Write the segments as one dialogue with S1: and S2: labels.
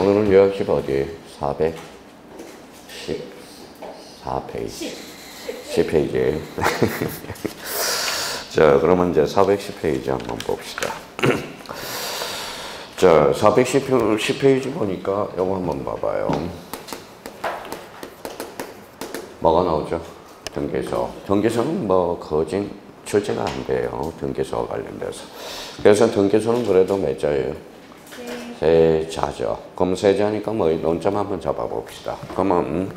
S1: 오늘은 요약집 어디? 414페이지. 10페이지. 자, 그러면 이제 410페이지 한번 봅시다. 자, 410페이지 보니까 이거 한번 봐봐요. 뭐가 나오죠? 등기소. 등기소는 뭐 거진 출제가 안 돼요. 등기소와 관련돼서. 그래서 등기소는 그래도 몇 자예요? 세 자죠. 그럼 세 자니까 뭐 논점 한번 잡아봅시다. 그러면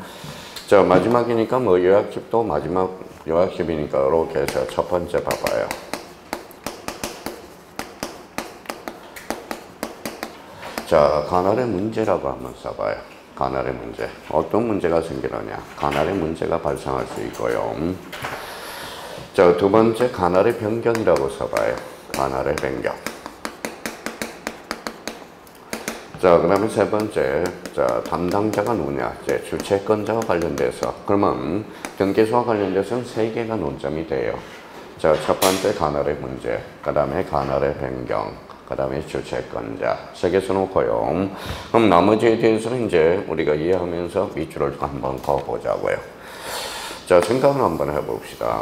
S1: 자, 마지막이니까 뭐 요약집도 마지막 요약집이니까 이렇게 해서 첫 번째 봐봐요. 자, 관할의 문제라고 한번 써봐요. 관할의 문제. 어떤 문제가 생기느냐. 관할의 문제가 발생할 수 있고요. 자, 두 번째 관할의 변경이라고 써봐요. 관할의 변경. 자, 그 다음에 세 번째, 자, 담당자가 누구냐. 이제 주체권자와 관련돼서. 그러면 등기소와 관련돼서는 세 개가 논점이 돼요. 자, 첫 번째 관할의 문제, 그 다음에 관할의 변경, 그 다음에 주체권자. 세 개 써놓고요. 그럼 나머지에 대해서는 이제 우리가 이해하면서 밑줄을 한번 그어보자고요. 자, 생각을 한번 해봅시다.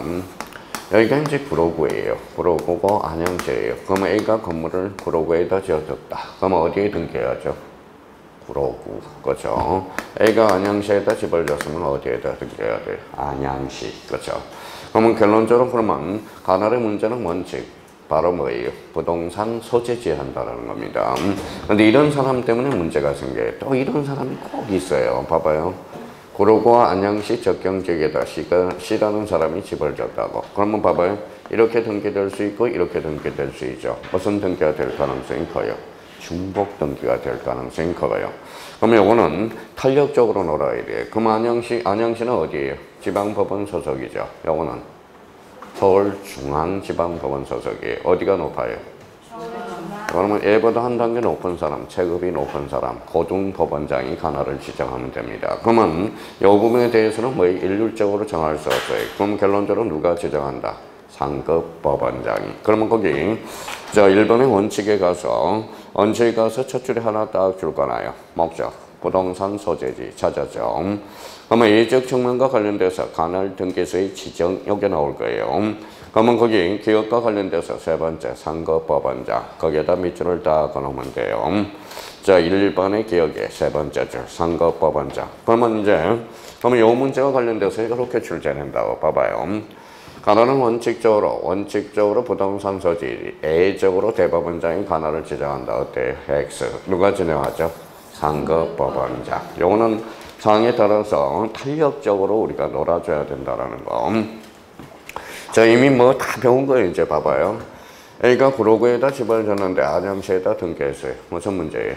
S1: 여기가 이제 구로구예요. 구로구고 안양시예요. 그러면 A가 건물을 구로구에다 지어줬다. 그러면 어디에 등기해야죠? 구로구. 그렇죠? A가 안양시에다 집을 졌으면 어디에다 등기해야 돼요? 안양시. 그렇죠? 그러면 결론적으로 그러면 관할의 문제는 원칙. 바로 뭐예요? 부동산 소재지에 한다는 겁니다. 근데 이런 사람 때문에 문제가 생겨요. 또 이런 사람이 꼭 있어요. 봐봐요. 구로구와 안양시 적경지역에다 C라는 사람이 집을 졌다고. 그러면 봐봐요. 이렇게 등기될 수 있고 이렇게 등기될 수 있죠. 무슨 등기가 될 가능성이 커요? 중복 등기가 될 가능성이 커요. 그러면 이거는 탄력적으로 놀아야 돼요. 그럼 안양시는 어디예요? 지방법원 소속이죠. 이거는 서울중앙지방법원 소속이에요. 어디가 높아요? 그러면 얘보다 한 단계 높은 사람, 체급이 높은 사람, 고등법원장이 관할을 지정하면 됩니다. 그러면 이 부분에 대해서는 뭐 일률적으로 정할 수 없어요. 그럼 결론적으로 누가 지정한다? 상급 법원장이. 그러면 거기 자 1번의 원칙에 가서 첫 줄에 하나 딱 줄 거나요? 목적, 부동산 소재지 찾았죠. 그러면 예적 측면과 관련돼서 관할 등기소의 지정 여기 나올 거예요. 그러면 거기 기업과 관련돼서 세 번째 상급 법원장 거기에다 밑줄을 딱 그어놓으면 돼요. 자 1번의 기업의 세 번째 줄 상급 법원장. 그러면 이 문제와 관련돼서 이렇게 출제된다고 봐봐요. 관할은 원칙적으로 부동산 소지 A적으로 대법원장이 관할을 지정한다. 어때요? X. 누가 진행하죠? 상급 법원장. 요거는 상황에 따라서 탄력적으로 우리가 놀아줘야 된다라는 거. 자, 이미 뭐 다 배운 거예요. 이제 봐봐요. A가 구로구에다 집을 졌는데 안양시에다 등기했어요. 무슨 문제예요?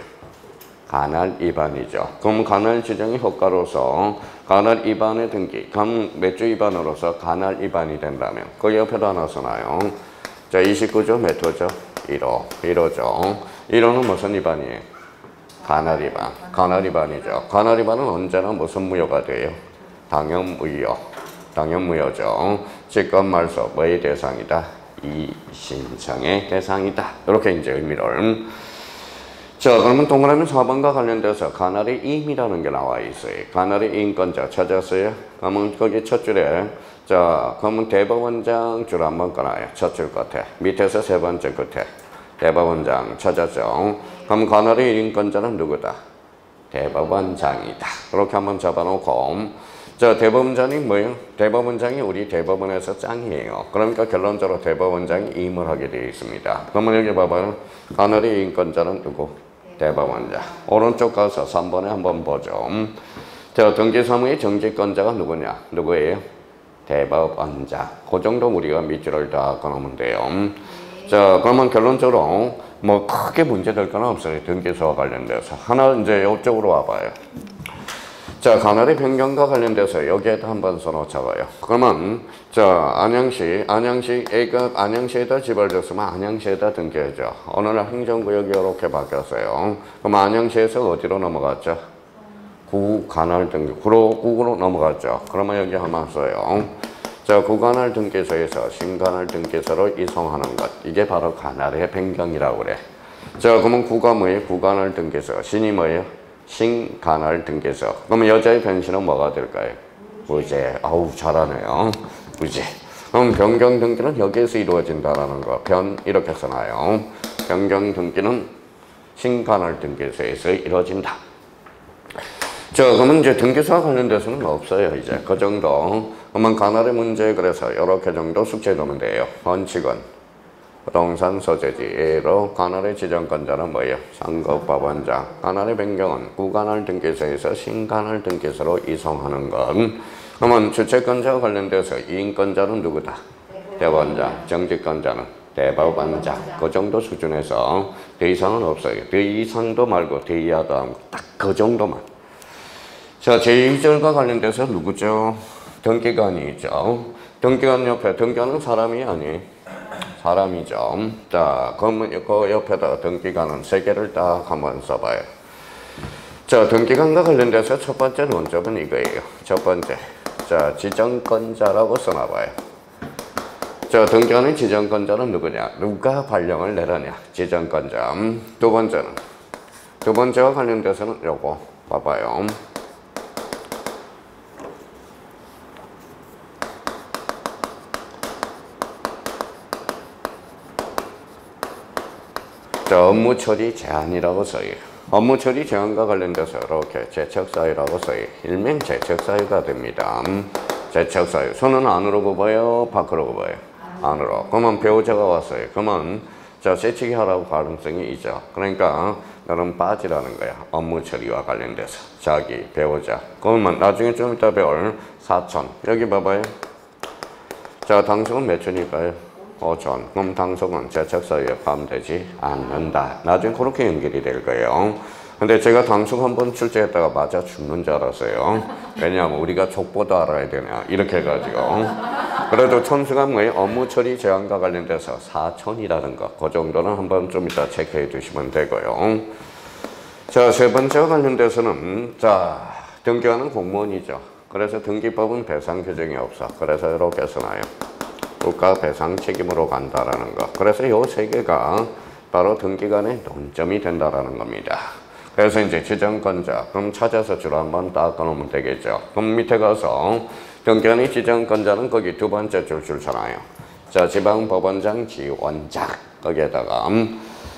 S1: 관할 위반이죠. 그럼 관할 지정이 허가로서 관할 위반의 등기, 그럼 몇 주 위반으로서 관할 위반이 된다면 그 옆에도 하나 써놔요. 자, 29조 몇 호죠? 1호. 1호죠. 1호는 무슨 위반이에요? 관할 위반. 관할 위반이죠. 관할 위반은 언제나 무슨 무효가 돼요? 당연무효. 당연무효죠. 직권말소 뭐의 대상이다? 이신청의 대상이다. 이렇게 이제 의미를. 자, 그러면 동그라미 4번과 관련돼서 관할의 임이라는 게 나와 있어요. 관할의 임권자 찾았어요? 그러면 거기 첫 줄에 자, 그러면 대법원장 줄 한번 꺼놔요. 첫 줄 끝에. 밑에서 세 번째 끝에. 대법원장 찾았죠? 그럼 관할의 임권자는 누구다? 대법원장이다. 그렇게 한번 잡아놓고 자, 대법원장이 뭐예요? 대법원장이 우리 대법원에서 짱이에요. 그러니까 결론적으로 대법원장이 임을 하게 되어 있습니다. 그러면 여기 봐봐요. 관할의 임권자는 누구? 대법원장. 오른쪽 가서 3번에 한번 보죠. 자, 등기사무의 정직권자가 누구냐? 누구예요? 대법원장. 그 정도 우리가 밑줄을 다 꺼놓으면 돼요. 자, 그러면 결론적으로 뭐 크게 문제될 건 없어요. 등기소와 관련돼서. 하나 이제 이쪽으로 와봐요. 자, 관할의 변경과 관련돼서 여기에다 한번 써놓자고요. 그러면 자, A가 안양시에다 집을 졌으면 안양시에다 등기해줘. 어느 날 행정구역이 이렇게 바뀌었어요. 그럼 안양시에서 어디로 넘어갔죠? 구관할 등기, 구로구로 넘어갔죠. 그러면 여기 한번 써요. 자, 구관할 등기소에서 신관할 등기소로 이송하는 것. 이게 바로 관할의 변경이라고 그래. 자, 그러면 구가 뭐예요? 구관할 등기소. 신이 뭐예요? 신간할 등기서. 그러면 여자의 변신은 뭐가 될까요? 무죄. 아우 잘하네요. 무죄. 그럼 변경 등기는 여기에서 이루어진다라는 거. 변 이렇게 써놔요. 변경 등기는 신간할 등기소에서 이루어진다. 자, 그러면 이제 등기소와 관련돼서는 없어요. 이제 그 정도. 그러면 간할의 문제 그래서 이렇게 정도 숙제 넣으면 돼요. 원칙은 부동산 소재지로 간할의 지정권자는 뭐예요? 상급법원장. 간할의 변경은 구간할 등기소에서 신간할 등기소로 이송하는 것. 그러면 주체권자와 관련돼서 이인권자는 누구다? 대법원장. 정직권자는 대법원장. 그 정도 수준에서 더 이상은 없어요. 더 이상도 말고 더 이하도 하고 딱 그 정도만. 자, 제2절과 관련돼서 누구죠? 등기관이 있죠. 등기관 옆에 등기관은 사람이 아니에요. 사람이죠. 자, 그러면 그 옆에다 등기관은 세 개를 딱 한번 써봐요. 자, 등기관과 관련돼서 첫 번째 논점은 이거예요. 첫 번째. 자, 지정권자라고 써놔봐요. 자, 등기관의 지정권자는 누구냐? 누가 발령을 내려냐? 지정권자. 두 번째와 관련돼서는 요거 봐봐요. 자, 업무 처리 제한이라고 써요. 업무 처리 제한과 관련돼서 이렇게 제척사유라고 써요. 일명 제척사유가 됩니다. 제척사유. 손은 안으로 굽어요? 밖으로 굽어요? 안으로. 그러면 배우자가 왔어요. 그러면 자, 새치기 하라고 가능성이 있죠. 그러니까 너는 빠지라는 거야. 업무 처리와 관련돼서. 자기, 배우자. 그러면 나중에 좀 이따 배울 사촌. 여기 봐봐요. 자, 당속은 몇 천일까요? 5천. 그럼 당속은 제척사유에 포함되지 않는다. 나중에 그렇게 연결이 될 거예요. 근데 제가 당속 한번 출제했다가 맞아 죽는 줄 알았어요. 왜냐하면 우리가 족보도 알아야 되냐. 이렇게 해가지고. 그래도 천수가 뭐예요? 업무 처리 제한과 관련돼서 4천이라는 거. 그 정도는 한번 좀 이따 체크해 두시면 되고요. 자, 세 번째와 관련돼서는 자, 등기관은 공무원이죠. 그래서 등기법은 배상 규정이 없어. 그래서 이렇게 써놔요. 국가 배상 책임으로 간다라는 거. 그래서 이 세 개가 바로 등기관의 논점이 된다라는 겁니다. 그래서 이제 지정권자. 그럼 찾아서 줄 한번 딱 꺼놓으면 되겠죠. 그럼 밑에 가서 등기관의 지정권자는 거기 두 번째 줄 서나요. 자, 지방법원장 지원장. 거기에다가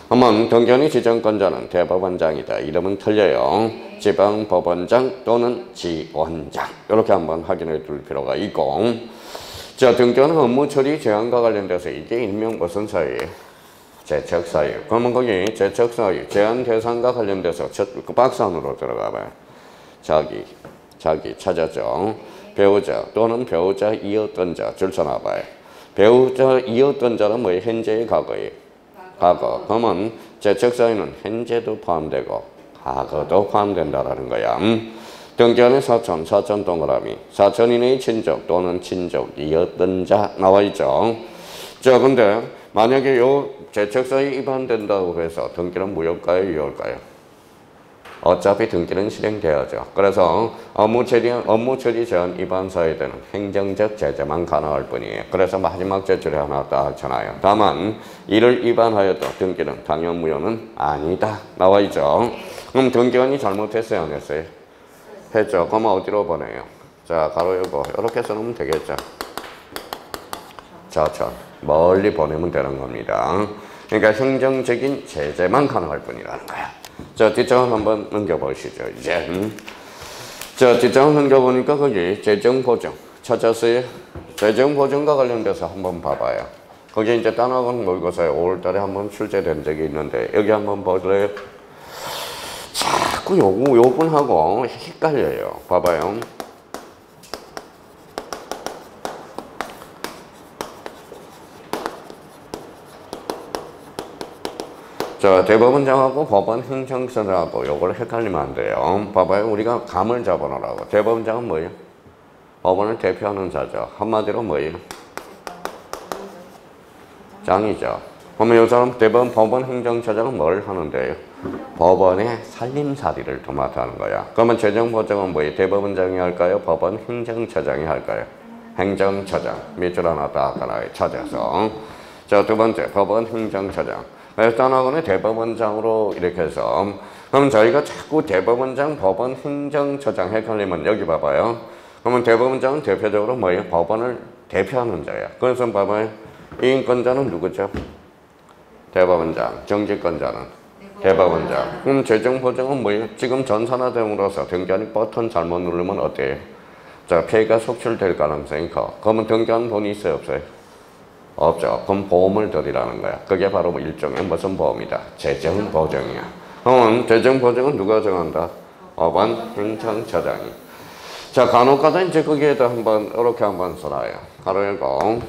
S1: 한번 등기관의 지정권자는 대법원장이다. 이름은 틀려요. 지방법원장 또는 지원장. 이렇게 한번 확인해 둘 필요가 있고. 자, 등기관은 업무 처리 제한과 관련돼서 이게 일명 무슨 사유예요? 제척사유. 그러면 거기 제척사유, 제한 대상과 관련돼서 그 박스 안으로 들어가 봐요. 자기 찾았죠. 배우자 또는 배우자 이었던 자 줄 서나 봐요. 배우자 이었던 자는 뭐예요? 현재의 과거예요. 과거. 그러면 제척사유는 현재도 포함되고 과거도 포함된다라는 거야. 등기관의 사촌 동그라미. 사촌 이내의 친족 또는 친족이었던 자 나와있죠. 자, 근데 만약에 요 제척사유 위반된다고 해서 등기는 무효일까요? 유효일까요? 어차피 등기는 실행돼야죠. 그래서 업무 처리 제한 위반 사유에는 행정적 제재만 가능할 뿐이에요. 그래서 마지막 제출에 하나 딱 쳐놔요. 다만 이를 위반하여도 등기는 당연 무효는 아니다. 나와있죠. 그럼 등기관이 잘못했어요? 안 했어요? 했죠. 그러면 어디로 보내요? 자, 가로 열고 이렇게 써놓으면 되겠죠. 자, 멀리 보내면 되는 겁니다. 그러니까 행정적인 제재만 가능할 뿐이라는 거야. 자, 뒷장을 한번 넘겨보시죠. 이제 자, 뒷장을 넘겨보니까 거기 재정보증 찾았어요? 재정보증과 관련돼서 한번 봐봐요. 거기 이제 단학원 모의고사에 5월달에 한번 출제된 적이 있는데 여기 한번 볼래요? 자꾸 요분하고 헷갈려요. 봐봐요. 자, 대법원장하고 법원 행정처장하고 요걸 헷갈리면 안 돼요. 봐봐요. 우리가 감을 잡아놓으라고. 대법원장은 뭐예요? 법원을 대표하는 자죠. 한마디로 뭐예요? 장이죠. 그러면 이 사람 법원 행정처장은 뭘 하는데요? 법원의 살림살이를 도맡아하는 거야. 그러면 재정보증은 뭐예요? 대법원장이 할까요? 법원 행정처장이 할까요? 행정처장. 밑줄 하나 딱 하나 찾아서. 자, 두 번째 법원 행정처장. 일단하고는 대법원장으로 이렇게 해서 그럼 저희가 자꾸 대법원장, 법원, 행정처장 헷갈리면 여기 봐봐요. 그러면 대법원장은 대표적으로 뭐예요? 법원을 대표하는 자야. 그래서 봐봐요. 이인권자는 누구죠? 대법원장. 정직권자는 대법원장. 그럼 재정보장은 뭐예요? 지금 전산화됨으로써 등기한이 버튼 잘못 누르면 어때요? 자, 폐가 속출될 가능성이 커. 그러면 등기한 돈이 있어요, 없어요? 없죠. 그럼 보험을 들이라는 거야. 그게 바로 일종의 무슨 보험이다? 재정보장이야. 그러면 재정보장은 누가 정한다? 법원 행정처장이. 자, 간혹가다 이제 거기에다 한번 이렇게 한번 써놔요. 가로 열고.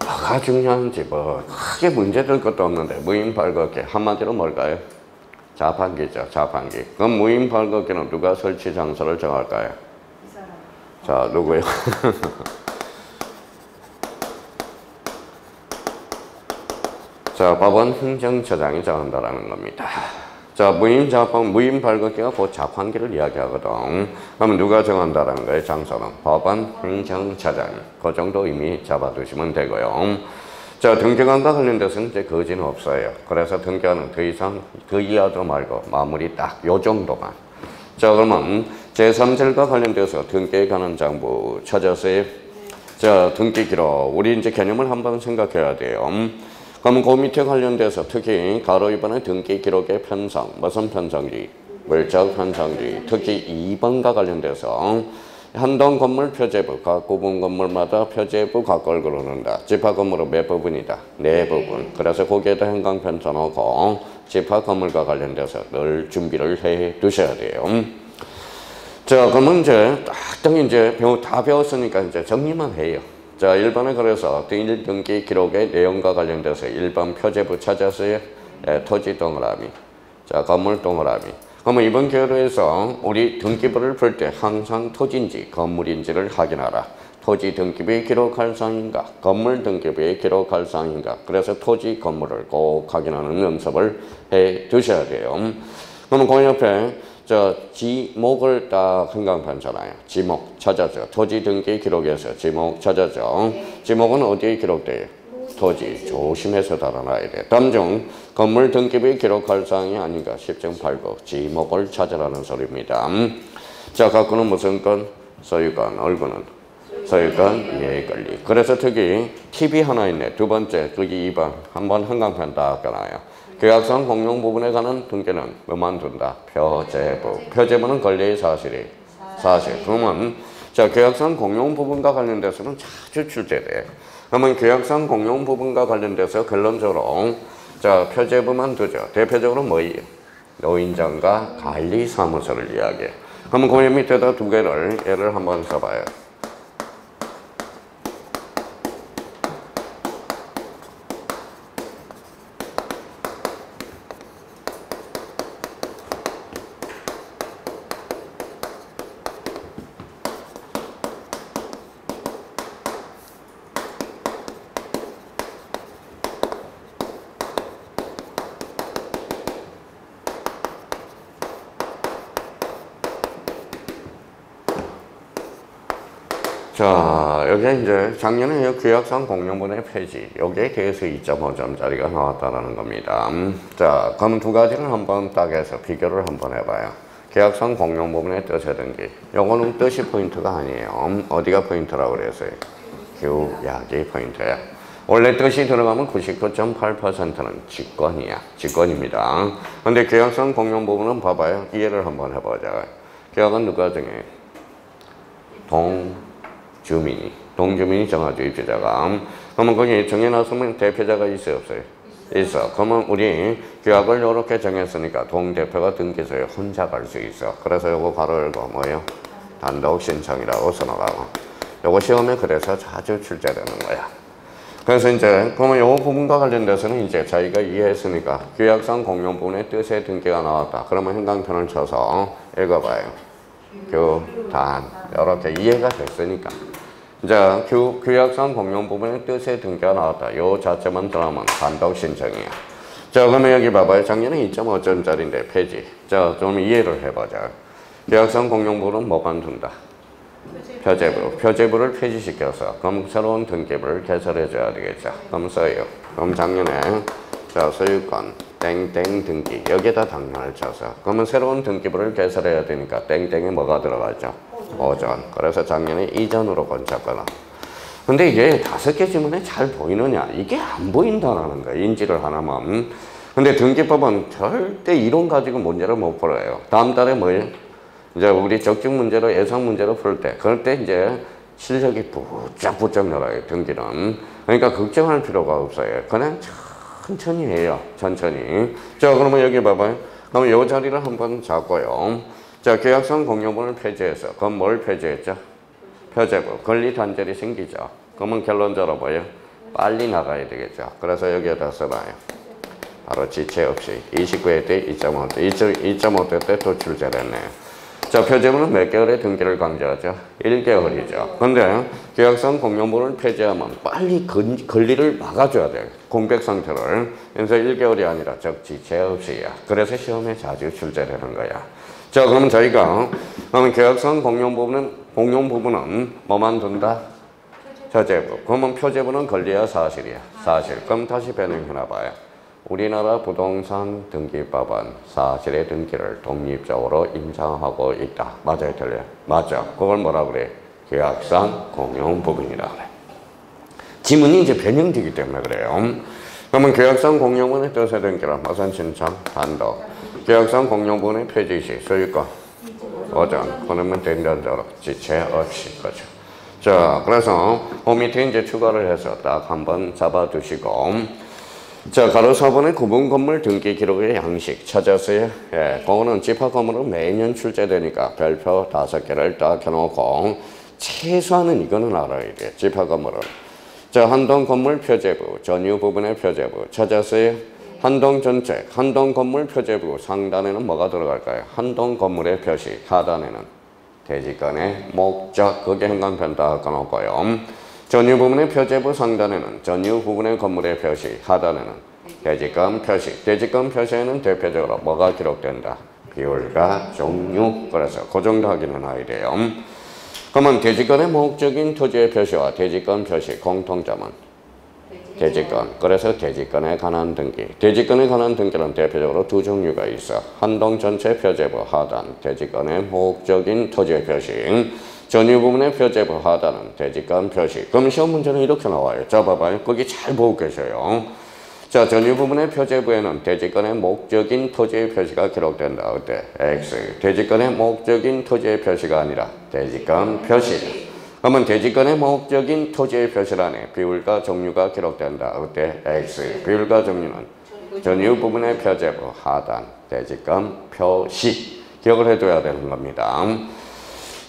S1: 뭐가 중요한지 뭐 크게 문제될 것도 없는데 무인발급기 한마디로 뭘까요? 자판기죠. 자판기. 그럼 무인발급기는 누가 설치 장소를 정할까요? 자, 누구요? 자, 법원 행정처장이 정한다라는 겁니다. 자, 무인 발급기가 곧 자판기를 이야기하거든. 그러면 누가 정한다라는 거예요? 장소는 법원 행정처장이. 그 정도 이미 잡아두시면 되고요. 자, 등기관과 관련돼서는 이제 거지는 없어요. 그래서 등기관은 더 이상 그 이하도 말고 마무리 딱 요 정도만. 자, 그러면 제3절과 관련돼서 등기에 관한 장부 찾았어요? 자, 등기 기록. 우리 이제 개념을 한번 생각해야 돼요. 그러면 그 밑에 관련돼서 특히 가로 2번의 등기 기록의 편성, 무슨 편성지? 물적 편성지. 특히 2번과 관련돼서 한동 건물 표제부, 각 구분 건물마다 표제부 각걸 그러는다. 집합 건물은 몇 부분이다? 4부분. 그래서 거기에다 행강 편쳐놓고 집합 건물과 관련돼서 늘 준비를 해 두셔야 돼요. 자, 그러면 이제 딱 이제 다 배웠으니까 이제 정리만 해요. 자, 1번에 그래서 등기 기록의 내용과 관련돼서 1번 표제부 찾았어요. 네, 토지 동그라미. 자, 건물 동그라미. 그러면 이번 기회로해서 우리 등기부를 풀 때 항상 토지인지 건물인지를 확인하라. 토지 등기부에 기록할 사항인가? 건물 등기부에 기록할 사항인가? 그래서 토지 건물을 꼭 확인하는 연습을 해 두셔야 돼요. 그러면 그 옆에 저 지목을 딱 행강편잖아요. 지목 찾아줘. 토지 등기 기록에서 지목 찾아줘. 지목은 어디에 기록돼요? 토지. 조심해서 달아놔야 돼. 다음 중 건물 등기부에 기록할 사항이 아닌가? 10중 8구 지목을 찾으라는 소리입니다. 자, 각구는 무슨 건? 소유권. 얼구는? 소유권 이해관리. 그래서 특히 팁이 하나 있네. 두 번째, 거기 2번. 한번 행강편 딱 꺼놔요. 계약상 공용 부분에 관한 등기는 뭐만 둔다? 표제부. 표제부는 권리의 사실이 사실. 그러면 자, 계약상 공용 부분과 관련돼서는 자주 출제돼. 그러면 계약상 공용 부분과 관련돼서 결론적으로 자, 표제부만 두죠. 대표적으로 뭐예요? 노인정과 관리사무소를 이야기해. 그러면 그 밑에다 두 개를 예를 한번 써봐요. 자, 여기 이제 작년에 계약상 공용분의 폐지, 여기에 대해서 2.5점짜리가 나왔다는 겁니다. 자, 그럼 두 가지를 한번 딱 해서 비교를 한번 해봐요. 계약상 공용부분의 뜻의 등기. 요거는 뜻이 포인트가 아니에요. 어디가 포인트라고 그랬어요? 규약이 포인트야. 원래 뜻이 들어가면 99.8%는 직권이야. 직권입니다. 근데 계약상 공용부분은 봐봐요. 이해를 한번 해보자. 계약은 누가 정해? 동주민이 정하죠, 입주자가. 그러면 거기 정해놨으면 대표자가 있어요, 없어요? 있어. 그러면 우리 계약을 이렇게 정했으니까 동대표가 등기소에 혼자 갈 수 있어. 그래서 요거 바로 열고 뭐예요? 단독 신청이라고 써놓으라고. 요거 시험에 그래서 자주 출제되는 거야. 그래서 이제 그러면 요 부분과 관련돼서는 이제 저희가 이해했으니까 계약상 공용 부분의 뜻의 등기가 나왔다. 그러면 행강편을 쳐서 읽어봐요. 규단 이렇게 이해가 됐으니까 이제 규약상 공용 부분의 뜻의 등기가 나왔다. 요 자체만 들어가면 단독 신청이야. 자, 그러면 여기 봐봐요. 작년에 2.5점짜리인데 폐지. 자, 좀 이해를 해보자. 규약상 공용 부분은 뭐만 둔다? 표제부를 폐지시켜서 그럼 새로운 등기부를 개설해 줘야 되겠죠. 그럼 써요. 그럼 작년에 자 소유권 땡땡 등기 여기에다 당면을 쳐서 그러면 새로운 등기부를 개설해야 되니까 땡땡에 뭐가 들어가죠? 오전. 그래서 작년에 이전으로 건쳤거나. 근데 이게 5개 지문에 잘 보이느냐? 이게 안 보인다라는 거야. 인지를 하나만. 근데 등기법은 절대 이론 가지고 문제를 못 풀어요. 다음 달에 뭐예요? 이제 우리 적중 문제로 예상 문제로 풀 때 그럴 때 이제 실력이 부쩍부쩍 늘어요. 등기는. 그러니까 걱정할 필요가 없어요. 그냥 천천히 해요. 천천히. 자 그러면 여기 봐봐요. 그럼 이 자리를 한번 잡고요. 자 계약상 공유분을 폐지해서 그럼 뭘 폐지했죠? 표제부. 권리단절이 생기죠. 그러면 결론적으로 뭐예요? 빨리 나가야 되겠죠. 그래서 여기에다 써봐요. 바로 지체 없이 29회 때 2.5대 때 도출제됐네요. 자, 표제부는 몇 개월의 등기를 강조하죠? 1개월이죠. 근데 계약상 공용분을 폐지하면 빨리 권리를 막아줘야 돼요. 공백 상태를. 그래서 1개월이 아니라 적지체 없이야. 그래서 시험에 자주 출제되는 거야. 자, 그러면 저희가 계약상 공용 부분은 뭐만 둔다? 표제부. 그러면 표제부는 권리야 사실이야? 사실. 그럼 다시 변형해놔 봐요. 우리나라 부동산 등기법은 사실의 등기를 독립적으로 인정하고 있다. 맞아요, 틀려요? 맞죠. 그걸 뭐라 그래? 계약상 공용 부분이라 그래. 지문이 이제 변형되기 때문에 그래요. 그러면 계약상 공용분의 뜻의 등기란 무슨 신청? 단독. 계약상 공용분의 폐지 시 소유권 오전. 그러면 된전적으로 지체 없이 그죠. 자, 그래서 그 밑에 이제 추가를 해서 딱 한번 잡아두시고. 자, 가로 4번의 구분 건물 등기 기록의 양식 찾았어요? 예, 그거는 집합 건물은 매년 출제되니까 별표 5개를 딱 해놓고 최소한은 이거는 알아야 돼. 집합 건물은. 자, 한동 건물 표제부, 전유 부분의 표제부 찾았어요? 한동 전체, 한동 건물 표제부 상단에는 뭐가 들어갈까요? 한동 건물의 표시, 하단에는 대지권의 목적, 그게 행간편 다 까놓고요. 전유 부분의 표제부 상단에는 전유 부분의 건물의 표시, 하단에는 대지권 표시. 대지권 표시에는 대표적으로 뭐가 기록된다? 비율과 종류. 그래서 그 정도 확인해놔야 돼요. 그러면 대지권의 목적인 토지의 표시와 대지권 표시 공통점은 대지권. 그래서 대지권에 관한 등기. 대지권에 관한 등기는 대표적으로 두 종류가 있어. 한동 전체 표제부 하단, 대지권의 목적인 토지의 표시. 전유 부분의 표제부 하단은 대지권 표시. 그럼 시험 문제는 이렇게 나와요. 자, 봐봐요. 거기 잘 보고 계셔요. 자, 전유 부분의 표제부에는 대지권의 목적인 토지의 표시가 기록된다. 어때? X. 대지권의 목적인 토지의 표시가 아니라 대지권 표시. 그러면 대지권의 목적인 토지의 표시란에 비율과 종류가 기록된다. 어때? X. 비율과 종류는 전유 부분의 표제부 하단, 대지권 표시. 기억을 해둬야 되는 겁니다.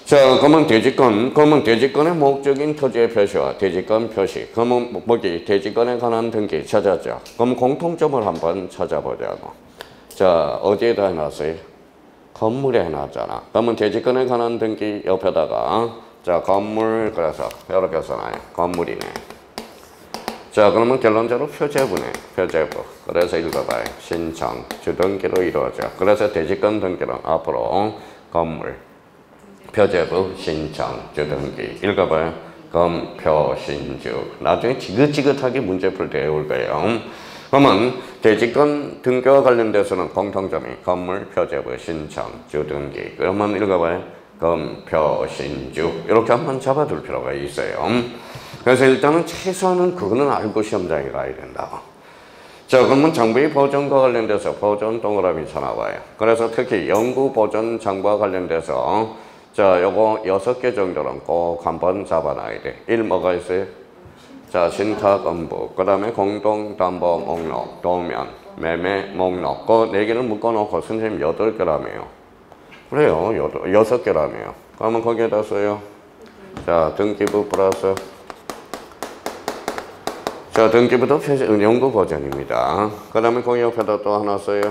S1: 자, 그러면 대지권의 목적인 토지의 표시와 대지권 표시. 그러면 뭐기 대지권에 관한 등기 찾았죠. 그럼 공통점을 한번 찾아보자고. 자, 어디에다 해놨어요? 건물에 해놨잖아. 그러면 대지권에 관한 등기 옆에다가 자, 건물 그래서 이렇게 써놔요. 건물이네. 자, 그러면 결론적으로 표제부네. 표제부. 그래서 읽어봐요. 신청, 주등기로 이루어져. 그래서 대지권 등기는 앞으로 건물. 표제부, 신청, 주등기. 읽어봐요. 검표, 신주. 나중에 지긋지긋하게 문제 풀 때 외울 거예요. 그러면 대지권 등기와 관련돼서는 공통점이 건물, 표제부, 신청, 주등기. 그러면 읽어봐요. 검표, 신주. 이렇게 한번 잡아둘 필요가 있어요. 그래서 일단은 최소한은 그거는 알고 시험장에 가야 된다고. 자, 그러면 장부의 보존과 관련돼서 보존 동그라미 쳐나와요. 그래서 특히 연구 보존 장부와 관련돼서 자, 요거 6개 정도는 꼭 한번 잡아놔야 돼. 1 뭐가 있어요? 자, 신탁 업무, 그 다음에 공동담보 목록, 도면, 매매 목록. 그 4개를 묶어놓고 선생님 8개라며요. 그래요, 6개라며요. 그러면 거기에다 써요. 자, 등기부 플러스. 자, 등기부도 연구 보존입니다. 그 다음에 거기 옆에다 또 하나 써요.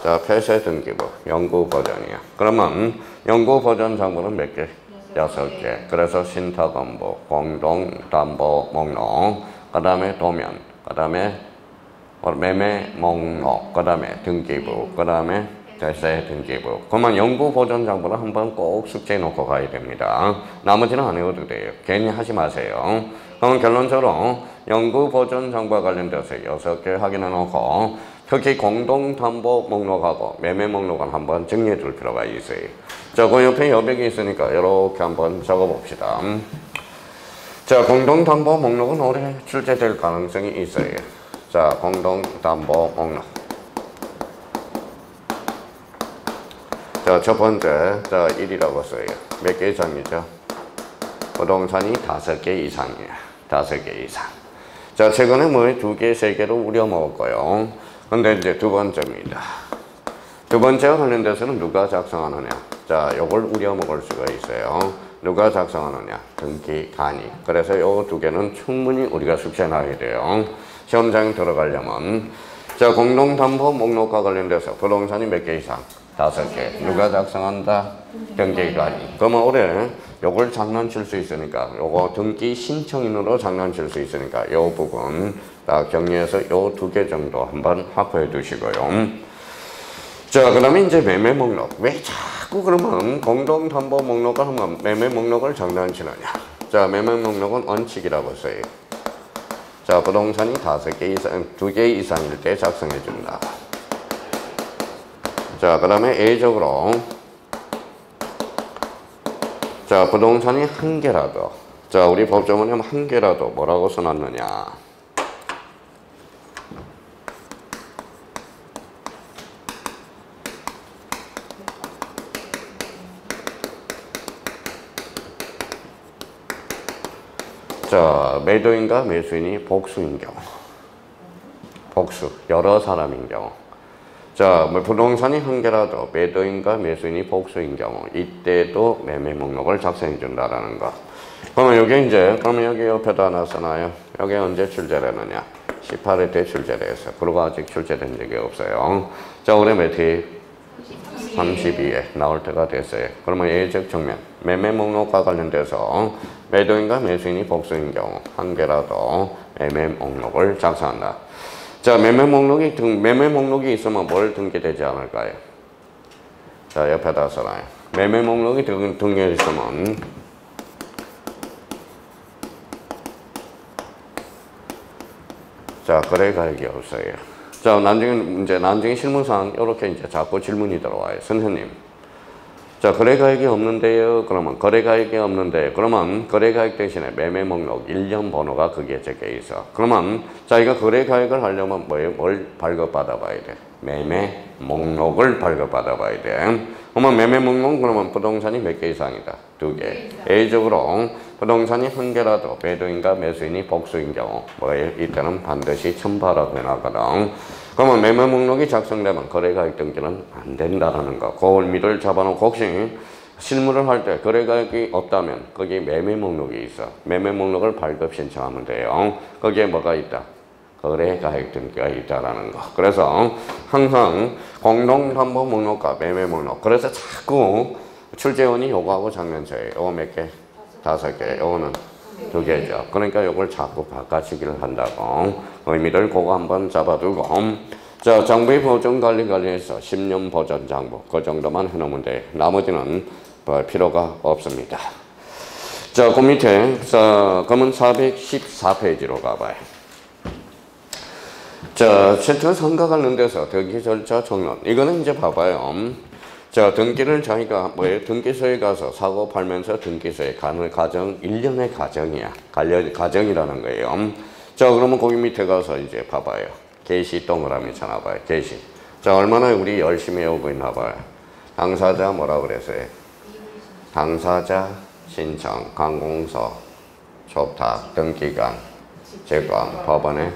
S1: 자, 폐쇄 등기부, 연구 버전이야. 그러면 연구 버전 장부는 몇 개? 6개. 그래서 신탁 업무, 공동 담보 목록, 그 다음에 도면, 그 다음에 매매 목록, 그 다음에 등기부, 그 다음에 대세 등기부. 그러면 연구보존장부를 한번 꼭 숙제해 놓고 가야 됩니다. 나머지는 안 해도 돼요. 괜히 하지 마세요. 그럼 결론적으로 연구보존장부와 관련돼서 6개 확인해 놓고 특히 공동담보 목록하고 매매 목록은 한번 정리해 둘 필요가 있어요. 자, 그 옆에 여백이 있으니까 이렇게 한번 적어 봅시다. 자, 공동담보 목록은 올해 출제될 가능성이 있어요. 자, 공동담보 목록. 자, 첫 번째, 자, 1이라고 써요. 몇 개 이상이죠? 부동산이 5개 이상이에요. 5개 이상. 자, 최근에 뭐 2개, 3개로 우려먹었고요. 근데 이제 두 번째입니다. 두 번째와 관련돼서는 누가 작성하느냐. 자, 요걸 우려먹을 수가 있어요. 누가 작성하느냐. 등기관이. 그래서 요 두 개는 충분히 우리가 숙제해놔야 돼요. 시험장에 들어가려면. 자, 공동담보 목록과 관련돼서 부동산이 몇 개 이상? 5개. 누가 작성한다? 등기관이. 그러면 올해 요걸 장난칠 수 있으니까 요거 등기 신청인으로 장난칠 수 있으니까 요 부분 딱 정리해서 요 2개 정도 한번 확보해 두시고요. 자, 그 다음에 이제 매매 목록. 왜 자꾸 그러면 공동담보 목록을 하면 매매 목록을 장난치느냐. 자, 매매 목록은 원칙이라고 써요. 자, 부동산이 5개 이상, 2개 이상일 때 작성해 준다. 자, 그 다음에 A적으로 자, 부동산이 1개라도 자, 우리 법조문에 1개라도 뭐라고 써놨느냐. 자, 매도인과 매수인이 복수인 경우. 복수, 여러 사람인 경우. 자, 뭐 부동산이 1개라도 매도인과 매수인이 복수인 경우 이때도 매매 목록을 작성해 준다라는 거. 그러면 여기 이제 그러면 여기 옆에다 하나 써놔요. 여기 언제 출제되느냐? 18회 때 출제돼서 그리고 아직 출제된 적이 없어요. 자, 올해 몇 회? 32회 나올 때가 됐어요. 그러면 예적 정면 매매 목록과 관련돼서 매도인과 매수인이 복수인 경우 1개라도 매매 목록을 작성한다. 자, 매매 목록이 있으면 뭘 등기되지 않을까요? 자, 옆에다 써놔요. 매매 목록이 등기되어 있으면 자, 거래가액이 없어요. 자, 나중에 실무상 이렇게 이제 자꾸 질문이 들어와요. 선생님, 자, 거래가액이 없는데요. 그러면 거래가액이 없는데 그러면 거래가액 대신에 매매 목록 1년 번호가 거기에 적혀 있어. 그러면 자기가 거래가액을 하려면 뭘 발급받아 봐야 돼? 매매 목록을 발급받아 봐야 돼. 그러면 매매 목록은 그러면 부동산이 몇 개 이상이다? 2개. A적으로 부동산이 1개라도 매도인과 매수인이 복수인 경우 뭐예요? 이때는 반드시 첨부하라고 해놨거든. 그러면 매매 목록이 작성되면 거래가액 등기는 안 된다라는 거. 그 의미를 잡아놓고 혹시 실무를 할 때 거래가액이 없다면 거기에 매매 목록이 있어. 매매 목록을 발급 신청하면 돼요. 거기에 뭐가 있다? 거래가액 등기가 있다라는 거. 그래서 항상 공동담보 목록과 매매 목록. 그래서 자꾸 출제원이 요거하고 장난쳐요. 요거 몇 개? 5개. 요거는 2개죠. 그러니까 요걸 자꾸 바꿔치기를 한다고. 의미를 그거 한번 잡아두고. 자, 장부의 보존 관리해서 10년 보존 장부. 그 정도만 해놓으면 돼. 나머지는 필요가 없습니다. 자, 그 밑에, 자, 그러면 414페이지로 가봐요. 자, 채권 상가 관련돼서 등기 절차 총론. 이거는 이제 봐봐요. 자, 등기를 자기가 등기소에 가서 사고 팔면서 등기소에 가는 과정, 1년의 과정이야. 과정이라는 거예요. 자, 그러면 거기 밑에 가서 이제 봐봐요. 게시 동그라미 쳐놔봐요. 게시. 자, 얼마나 우리 열심히 해오고 있나 봐요. 당사자 뭐라 그랬어요? 당사자, 신청, 관공서, 초탁, 등기관, 재관, 법원의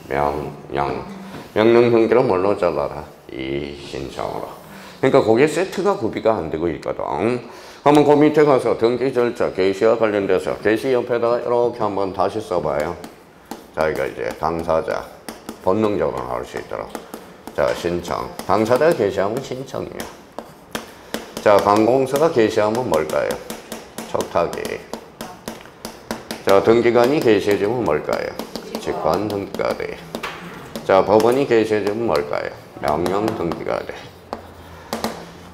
S1: 명령. 명령 등기를 뭘로 잘라라? 이 신청으로. 그러니까 거기에 세트가 구비가 안 되고 있거든. 그러면 그 밑에 가서 등기 절차, 게시와 관련돼서 게시 옆에다 이렇게 한번 다시 써봐요. 자기가 이제 당사자, 본능적으로 나올 수 있도록. 자, 신청. 당사자가 게시하면 신청이야. 자, 관공서가 게시하면 뭘까요? 촉탁이. 자, 등기관이 게시해주면 뭘까요? 직관 등기가 돼. 자, 법원이 게시해주면 뭘까요? 명령 등기가 돼.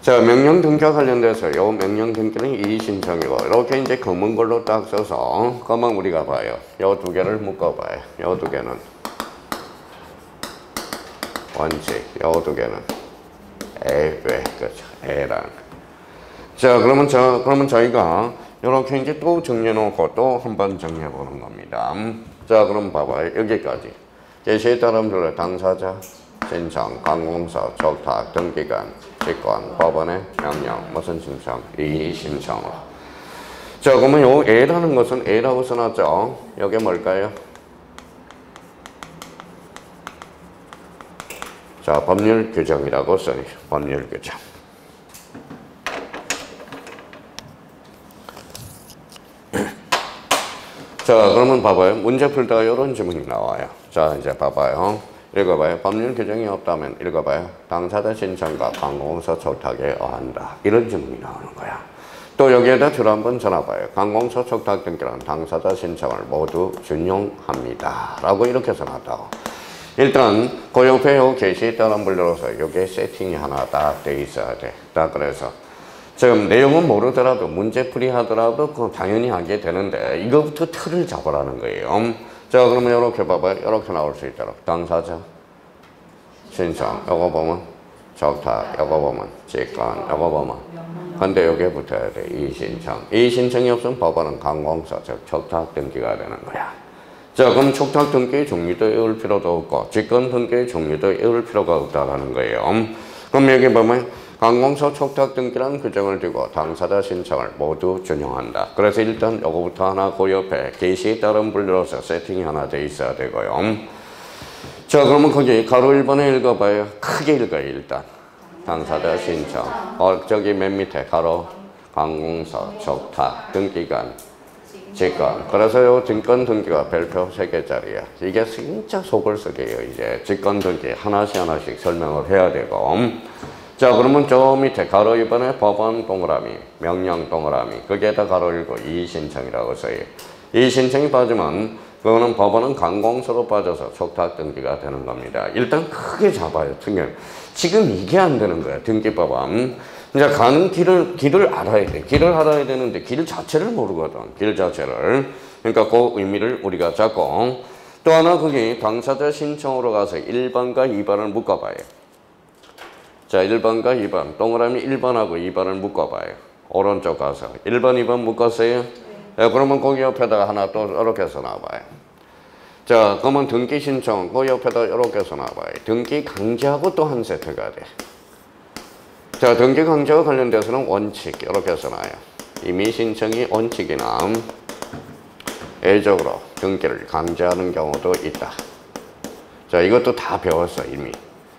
S1: 자, 명령 등기와 관련돼서 요 명령 등기는 이의신청이고, 이렇게 이제 검은 걸로 딱 써서, 그러면 우리가 봐요. 요 두 개를 묶어봐요. 요 두 개는 원칙, 요 두 개는 왜, 그렇죠. 에란. 자, 그러면 저희가 이렇게 이제 또 정리해놓고 또 한번 정리해보는 겁니다. 자, 그럼 봐봐요. 여기까지. 게시에 따른 불러 당사자, 신청, 관공서, 촉탁, 등기관, 직권, 법원의 명령, 무슨 신청? 이의 신청으로. 자, 그러면 요 A라는 것은 A라고 써놨죠? 이게 뭘까요? 자, 법률 규정이라고 써요. 법률 규정. 자, 그러면 봐봐요. 문제 풀다가 이런 질문이 나와요. 자, 이제 봐봐요. 읽어봐요. 법률 규정이 없다면 읽어봐요. 당사자 신청과 관공서 촉탁에 어한다. 이런 질문이 나오는 거야. 또 여기에다 줄 한번 전화봐요. 관공서 촉탁 등기란 당사자 신청을 모두 준용합니다. 라고 이렇게 써놨다고. 일단 그 옆에 요 게시에 따른 분류로서 요게 세팅이 하나 딱 돼 있어야 돼. 딱 그래서 지금 내용은 모르더라도 문제풀이 하더라도 그 당연히 하게 되는데 이거부터 틀을 잡으라는 거예요. 자, 그러면 이렇게 봐봐요. 이렇게 나올 수 있도록 당사자 신청 요거 보면 촉탁 요거 보면 직권 요거 보면 근데 여기에 붙어야 돼. 이의신청. 이의신청이 없으면 법원은 관공서 즉 촉탁 등기가 되는 거야. 자, 그럼 촉탁 등기의 종류도 외울 필요도 없고 직권 등기의 종류도 외울 필요가 없다라는 거예요. 그럼 여기 보면 관공서 촉탁 등기라는 규정을 두고 당사자 신청을 모두 준용한다. 그래서 일단 요거부터 하나 그 옆에 게시에 따른 분류로서 세팅이 하나 돼 있어야 되고요. 자, 그러면 거기 가로 1번에 읽어봐요. 크게 읽어요. 일단 당사자 신청 저기 맨 밑에 가로 관공서 촉탁 등기관 직권. 그래서 요 직권 등기가 별표 3개짜리야. 이게 진짜 속을 쓰게요. 이제 직권 등기 하나씩 설명을 해야 되고. 자, 그러면 저 밑에 가로 2번에 법원 동그라미, 명령 동그라미, 거기에다 가로 1고 이의신청이라고 써요. 이의신청이 빠지면 그거는 법원은 관공서로 빠져서 촉탁 등기가 되는 겁니다. 일단 크게 잡아요. 지금 이게 안 되는 거야. 등기법은. 이제 가는 길을 알아야 돼. 길을 알아야 되는데 길 자체를 모르거든. 길 자체를. 그러니까 그 의미를 우리가 잡고 또 하나 거기 당사자 신청으로 가서 1번과 2번을 묶어봐요. 자, 1번과 2번. 동그라미 1번하고 2번을 묶어봐요. 오른쪽 가서. 1번, 2번 묶었어요? 네, 그러면 거기 옆에다가 하나 또 이렇게 써놔봐요. 자, 그러면 등기 신청. 그 옆에다 이렇게 써놔봐요. 등기 강제하고 또 한 세트가 돼. 자, 등기 강제와 관련돼서는 원칙. 이렇게 써놔요. 이미 신청이 원칙이나 예적으로 등기를 강제하는 경우도 있다. 자, 이것도 다 배웠어, 이미.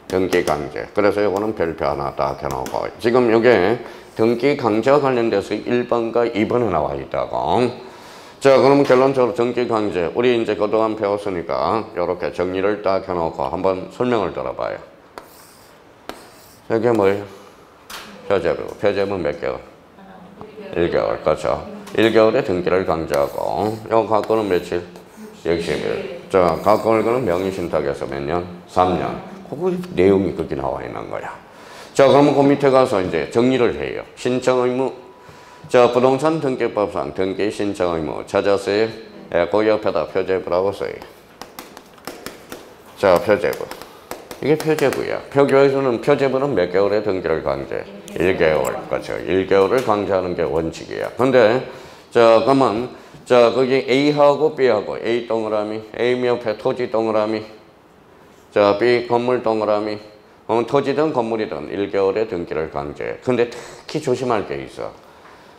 S1: 등기 강제. 그래서 이거는 별표 하나 딱 해놓고. 지금 이게 등기 강제와 관련돼서 1번과 2번에 나와 있다고. 자, 그러면 결론적으로 등기 강제. 우리 이제 그동안 배웠으니까 이렇게 정리를 딱 해놓고 한번 설명을 들어봐요. 이게 뭐예요? 표제부. 표제부는 몇 개월? 1개월. 그렇죠. 1개월에 등기를 강제하고. 이거 갖고는 며칠? 60일. 자, 갖고 이거는 명의신탁에서 몇 년? 3년. 그 내용이 거기 나와 있는 거야. 자, 그러면 그 밑에 가서 이제 정리를 해요. 신청 의무. 자, 부동산 등기법상 등기 신청 의무 찾았어요? 예, 그 옆에다 표제부라고 써요. 자, 표제부. 이게 표제부야. 표교에서는 표제부는 몇 개월에 등기를 강제? 1개월. 그렇죠. 1개월을 강제하는 게 원칙이야. 근데 자, 그러면 자, 거기 A하고 B하고 A 동그라미, A 옆에 토지 동그라미, 자, B 건물 동그라미. 토지든 건물이든 1개월에 등기를 강제해. 근데 특히 조심할 게 있어.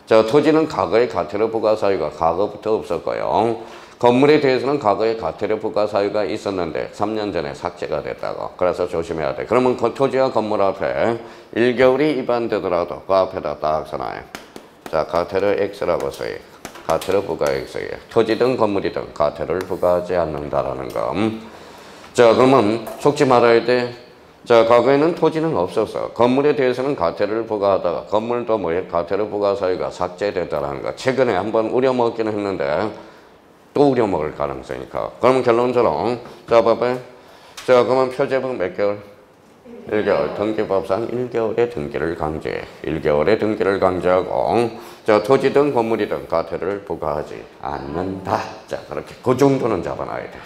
S1: 자, 토지는 과거에 과태료 부과 사유가 과거부터 없었고요. 건물에 대해서는 과거에 과태료 부과 사유가 있었는데 3년 전에 삭제가 됐다고. 그래서 조심해야 돼. 그러면 그 토지와 건물 앞에 1개월이 위반되더라도 그 앞에다 딱 써놔요. 자, 과태료 X라고 써요. 과태료 부과 X예요. 토지든 건물이든 과태료를 부과하지 않는다라는 거. 자, 그러면 속지 말아야 돼. 자, 과거에는 토지는 없었어. 건물에 대해서는 과태료를 부과하다가 건물도 뭐에 과태료 부과 사유가 삭제됐다라는 거. 최근에 한번 우려먹기는 했는데 또 우려먹을 가능성이니까. 그러면 결론적으로 자, 봐봐요. 자, 그러면 표제부 몇 개월? 1개월. 등기법상 1개월의 등기를 강제해. 1개월의 등기를 강제하고, 자, 토지든 건물이든 과태료를 부과하지 않는다. 자, 그렇게. 그 정도는 잡아놔야 돼.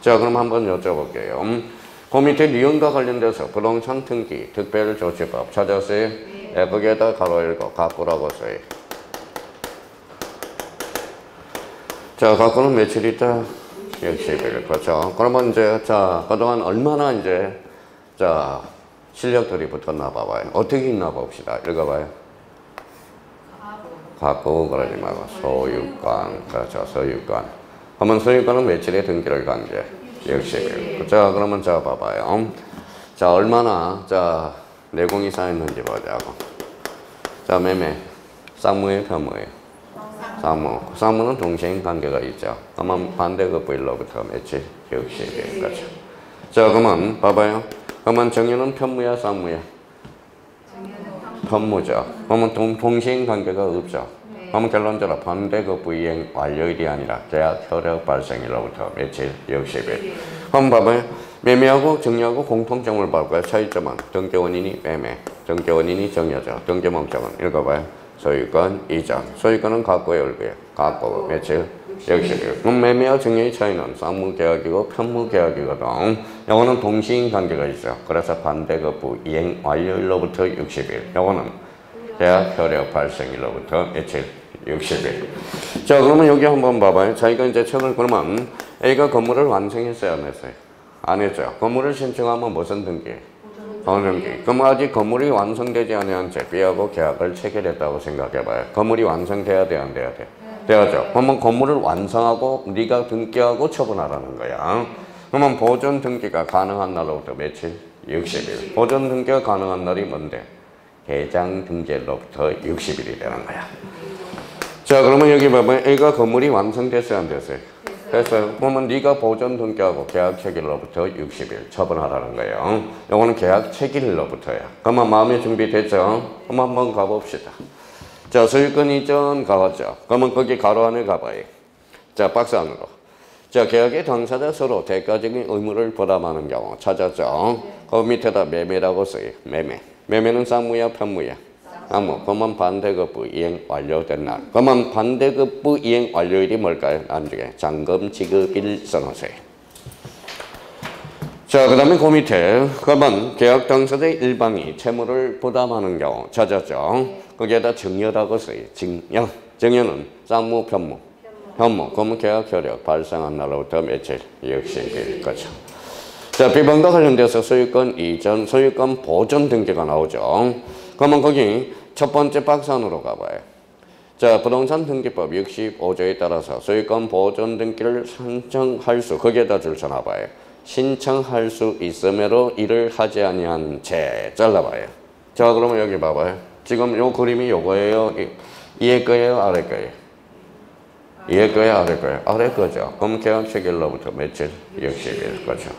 S1: 자, 그럼 한번 여쭤볼게요. 그 밑에 니은과 관련돼서 부동산 등기 특별조치법 찾았어요? 네, 거기에다 가로 읽고 가꾸라고 써요. 자, 가꾸는 며칠 있다? 60일. 그렇죠. 그러면 이제, 자, 그동안 얼마나 이제, 자, 실력들이 붙었나 봐봐요. 어떻게 있나 봅시다. 읽어봐요. 가꾸 그러지 말고 소유권. 그렇죠. 소유권. 그러면 소유권은 며칠에 등기를 강제? 60일. 자, 그러면 자, 봐봐요. 자, 얼마나, 자, 내공이 쌓였는지 보자고. 자, 매매. 쌍무예요, 편무예요? 쌍무. 쌍무는 동시행 관계가 있죠. 그러면 반대급부일로부터 며칠? 60일. 그렇죠. 자, 그러면 봐봐요. 그러면 정유는 편무야, 쌍무야? 편무죠. 그러면 동시행 관계가 없죠. 그러면 결론적으로 반대급부 이행 완료일이 아니라 계약 효력 발생일로부터 며칠? 60일. 한번 봐봐요. 매매하고 정유하고 공통점을 볼까요? 차이점은 등기 원인이 매매, 등기 원인이 정유죠. 등기 목적은 읽어봐요. 소유권 이전. 소유권은 갖고의 얼굴이에요. 갖고 며칠? 60일. 그럼 매매와 정유의 차이는 쌍무계약이고 편무계약이거든. 이거는 동시인 관계가 있어. 그래서 반대급부 이행 완료일로부터 60일. 이거는 계약 효력 발생일로부터 며칠? 60일. 자, 그러면 여기 한번 봐봐요. 자기가 이제 책을 그러면 A가 건물을 완성했어요, 안 했어요? 안 했죠. 건물을 신청하면 무슨 등기? 등기. 그럼 아직 건물이 완성되지 않은 채 B하고 계약을 체결했다고 생각해봐요. 건물이 완성돼야 돼, 안 돼야 돼? 돼야죠. 그러면 건물을 완성하고 네가 등기하고 처분하라는 거야. 그러면 보존 등기가 가능한 날로부터 며칠? 60일. 보존 등기가 가능한 날이 뭔데? 대장 등재로부터 60일이 되는 거야. 자, 그러면 여기 봐봐요. A가 건물이 완성됐어요, 안 됐어요? 됐어요. 그러면 네가 보존 등기하고 계약 체결로부터 60일 처분하라는 거예요. 이거는 계약 체결로부터야. 그러면 마음의 준비 됐죠? 그럼 한번 가봅시다. 자, 소유권 이전 가봤죠? 그러면 거기 가로 안에 가봐요. 자, 박스 안으로. 자, 계약의 당사자 서로 대가적인 의무를 부담하는 경우 찾았죠? 그 밑에다 매매라고 써요. 매매. 매매는 쌍무야, 편무야? 쌍무. 그러면 반대급부 이행 완료된 날. 그러면 반대급부 이행 완료일이 뭘까요? 나중에 잔금 지급일 써놓으세요. 자, 그 다음에 그 밑에 그러면 계약 당사자의 일방이 채무를 부담하는 경우 찾았죠? 거기에다 정여라고 써요. 정여. 정여는 쌍무, 편무? 편무. 그러면 계약 효력 발생한 날로부터 며칠? 60일. 그렇죠. 자, B번과 관련돼서 소유권 이전, 소유권 보존 등기가 나오죠. 그러면 거기 첫 번째 박스 안으로 가봐요. 자, 부동산 등기법 65조에 따라서 소유권 보존 등기를 신청할 수, 거기에다 줄 서놔봐요. 신청할 수 있음에로 이를 하지 아니한 채 잘라봐요. 자, 그러면 여기 봐봐요. 지금 요 그림이 요거예요. 이해 거예요? 아래 거예요? 이해 거예요? 아래 거예요? 아래 거죠. 그럼 계약 체결로부터 며칠? 60일. 그렇죠.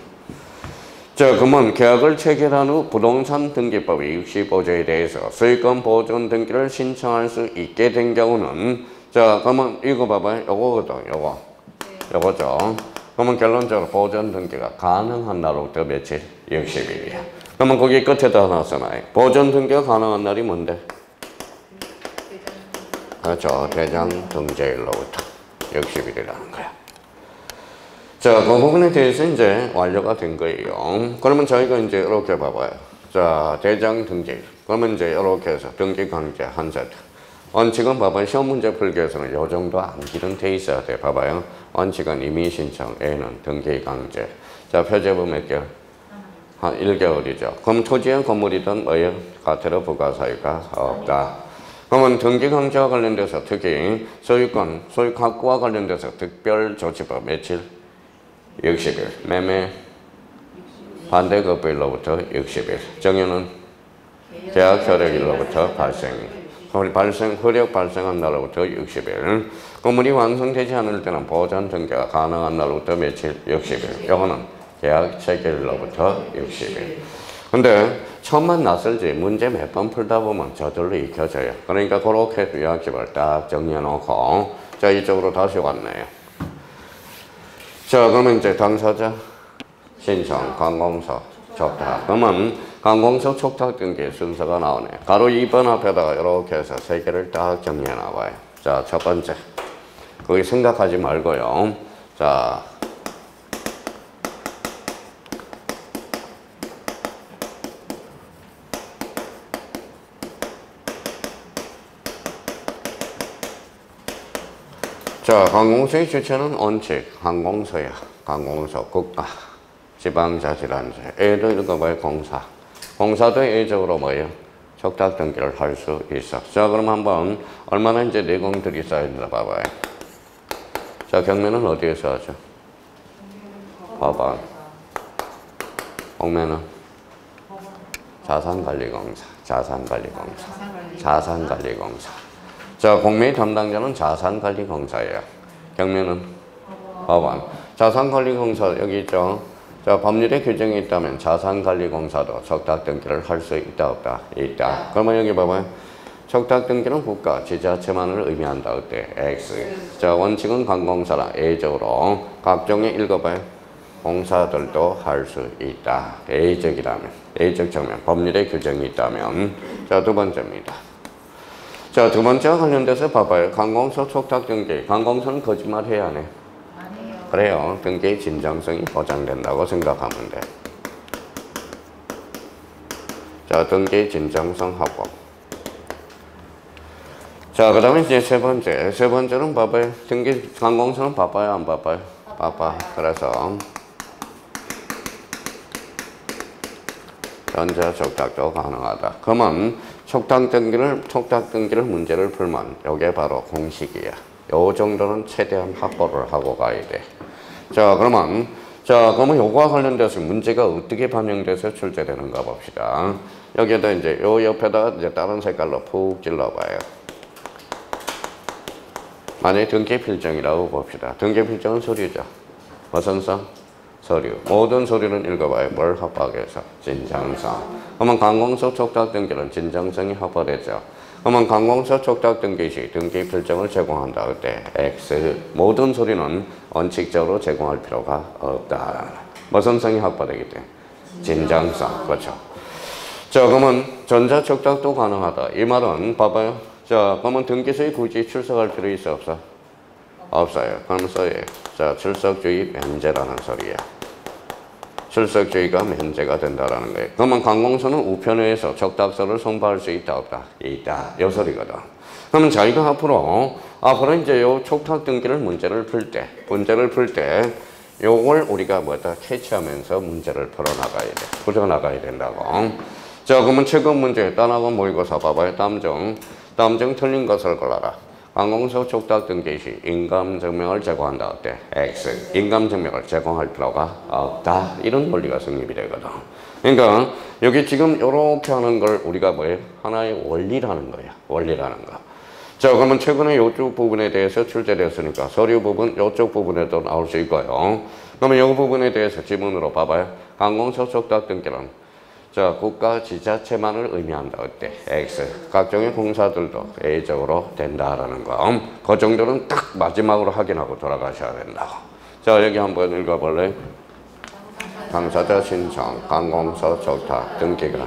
S1: 자, 그러면 계약을 체결한 후 부동산 등기법의 65조에 대해서 소유권 보존 등기를 신청할 수 있게 된 경우는 자, 그러면 이거 봐봐요. 요거거든. 요거죠. 그러면 결론적으로 보존 등기가 가능한 날로부터 며칠? 60일이야. 그러면 거기 끝에다 하나 써놔요. 보존 등기가 가능한 날이 뭔데? 그렇죠. 대장 등재일로부터 60일이라는 거야. 자, 그 부분에 대해서 이제 완료가 된 거예요. 그러면 저희가 이제 이렇게 봐봐요. 자, 대장 등재. 그러면 이제 이렇게 해서 등기 강제 한 세트. 원칙은 봐봐요. 시험 문제 풀기 위해서는 요 정도 암기는 돼 있어야 돼. 봐봐요. 원칙은 이미 신청, A는 등기 강제. 자, 표제부 몇 개월? 한 1개월이죠. 그럼 토지의 건물이든 뭐예요? 과태료 부과 사유가 없다. 그러면 등기 강제와 관련돼서 특히 소유권, 소유 확보와 관련돼서 특별조치법 며칠? 60일. 매매 반대급부일로부터 60일. 정유는 계약 효력일로부터 효력 발생한 날로부터 60일. 건물이 완성되지 않을 때는 보존 등기가 가능한 날로부터 며칠? 60일. 이거는 계약 체결일로부터 60일. 근데 처음만 낯설지 문제 몇 번 풀다 보면 저절로 익혀져요. 그러니까 그렇게 요약집을 딱 정리해 놓고 자, 이쪽으로 다시 왔네요. 자, 그러면 이제 당사자 신청, 관공서, 접다. 그러면 관공서 촉탁 등기 순서가 나오네. 가로 2번 앞에다가 이렇게 해서 세 개를 딱 정리해 나와요. 자, 첫 번째. 거기 생각하지 말고요. 자, 관공서의 주체는 원칙, 관공서야. 관공서, 국가, 지방자치단체. 애도 읽어봐요, 공사. 공사도 A적으로 뭐예요? 촉탁 등기를 할 수 있어. 자, 그럼 한번 얼마나 이제 내공들이 쌓여있나 봐봐요. 자, 경매는 어디에서 하죠? 법원. 공매는? 자산관리공사. 자산관리공사. 자, 공매의 담당자는 자산관리공사예요. 경매는? 법원. 자산관리공사 여기 있죠? 자, 법률에 규정이 있다면 자산관리공사도 촉탁 등기를 할 수 있다, 없다? 있다. 그러면 여기 봐봐요. 촉탁 등기는 국가, 지자체만을 의미한다. 어때? X. 자, 원칙은 관공서라. A적으로. 각종의 읽어봐요. 공사들도 할 수 있다. A적이라면. A적 정면. 법률에 규정이 있다면. 자, 두 번째입니다. 자, 두 번째와 관련돼서 봐봐요. 관공서 촉탁 등기. 관공서는 거짓말 해야 하네. 그래요. 등기의 진정성이 보장된다고 생각하면 돼. 자, 등기의 진정성 확보. 자, 그 다음에 이제 세 번째. 세 번째는 봐봐요. 등기, 관공서는 바빠요, 안 바빠요? 바빠. 그래서 전자 촉탁도 가능하다. 그러면 촉탁 등기를 문제를 풀면 이게 바로 공식이야. 요 정도는 최대한 확보를 하고 가야 돼. 자, 그러면 요거와 관련돼서 문제가 어떻게 반영돼서 출제되는가 봅시다. 여기에다 이제 요 옆에다 이제 다른 색깔로 푹 찔러봐요. 만약에 등기필정이라고 봅시다. 등기필정은 서류죠. 무슨 성? 서류. 모든 서류는 읽어봐요. 뭘 확보하기 위해서? 진정성. 그러면 관공서 촉탁 등기는 진정성이 확보되죠. 그러면 관공서 촉탁 등기 시 등기 필정을 제공한다. 그때 X. 모든 서류는 원칙적으로 제공할 필요가 없다. 무슨 성이 확보되기 때문에? 진정성. 그렇죠. 자, 그러면 전자 촉탁도 가능하다. 이 말은 봐봐요. 자, 그러면 등기소에 굳이 출석할 필요 있어, 없어? 없어요. 그럼 써요. 자, 출석주의 면제라는 소리야. 출석주의가 면제가 된다라는 거예요. 그러면 관공서는 우편회에서 촉탁서를 송부할 수 있다, 없다? 있다. 요 소리거든. 그러면 자기가 앞으로 이제 요 촉탁 등기를 문제를 풀 때 요걸 우리가 캐치하면서 문제를 풀어나가야 돼. 풀어나가야 된다고. 자, 그러면 최근 문제 따나고 모의고사 봐봐요. 다음 중 틀린 것을 골라라. 관공서 촉탁 등기 시 인감증명을 제공한다. 어때? X. 인감증명을 제공할 필요가 없다. 이런 논리가 성립이 되거든. 그러니까 여기 지금 이렇게 하는 걸 우리가 뭐예요? 하나의 원리라는 거야. 원리라는 거. 자, 그러면 최근에 이쪽 부분에 대해서 출제되었으니까 서류 부분 이쪽 부분에도 나올 수 있고요. 그러면 이 부분에 대해서 지문으로 봐봐요. 관공서 촉탁 등기는 자, 국가 지자체만을 의미한다. 어때? X. 각종의 공사들도 A적으로 된다라는 거. 그 정도는 딱 마지막으로 확인하고 돌아가셔야 된다고. 자, 여기 한번 읽어볼래? 당사자 신청, 관공서 촉탁 등기가.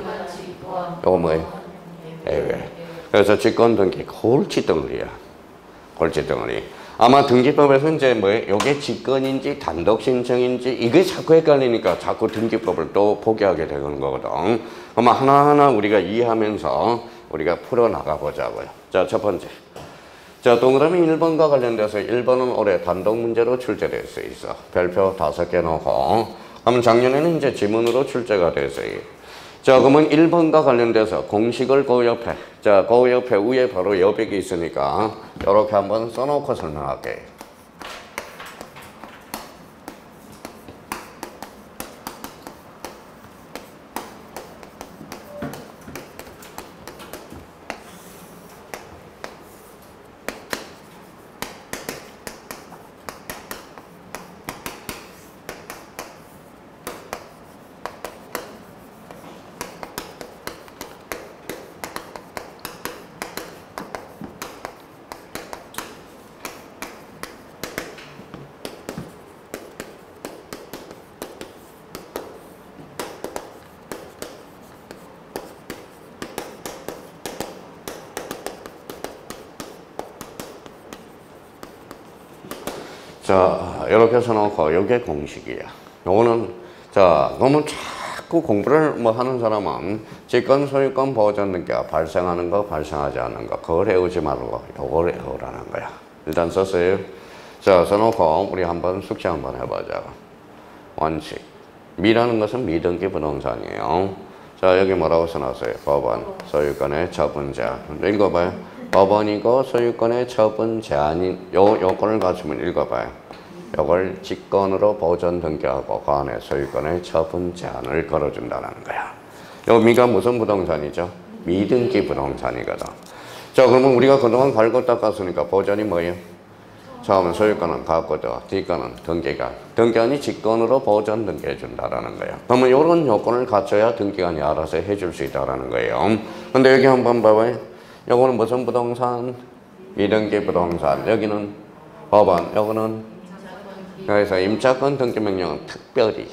S1: 요거 뭐예요? 예외. 그래서 직권 등기, 골치덩어리야. 골치덩어리. 아마 등기법에서 이제 요게 직권인지 단독 신청인지 이게 자꾸 헷갈리니까 자꾸 등기법을 또 포기하게 되는 거거든. 그러면 하나하나 우리가 이해하면서 우리가 풀어나가 보자고요. 자, 첫 번째. 자, 동그라미 1번과 관련돼서 1번은 올해 단독 문제로 출제될 수 있어. 별표 5개 놓고. 그러면 작년에는 이제 지문으로 출제가 됐어요. 자, 그러면 1번과 관련돼서 공식을 그 옆에, 자, 그 옆에 위에 바로 여백이 있으니까 이렇게 한번 써놓고 설명할게요. 자, 이렇게 써놓고 이게 공식이야. 요거는 자, 너무 자꾸 공부를 뭐 하는 사람은 직권, 소유권, 보전 등기가 발생하는 거, 발생하지 않는 거 그걸 외우지 말고 요걸 외우라는 거야. 일단 썼어요. 자, 써놓고 우리 한번 숙제 한번 해보자. 원칙. 미라는 것은 미등기 부동산이에요. 자, 여기 뭐라고 써놨어요? 법원, 소유권의 처분 제한. 읽어봐요. 법원이고 소유권의 처분 제한인 요 요건을 갖추면 읽어봐요. 요걸 직권으로 보전 등기하고 그 안에 소유권의 처분 제한을 걸어준다는 거야. 요 미가 무슨 부동산이죠? 미등기 부동산이거든. 자, 그러면 우리가 그동안 갈고 닦았으니까 보전이 뭐예요? 처음은 소유권은 갖고도 뒷권은 등기관. 등기관이 직권으로 보전 등기해 준다라는 거예요. 그러면 이런 요건을 갖춰야 등기관이 알아서 해줄 수 있다라는 거예요. 근데 여기 한번 봐봐요. 요거는 무슨 부동산? 미등기 부동산. 여기는 법원. 요거는 그래서 임차권 등기 명령은 특별히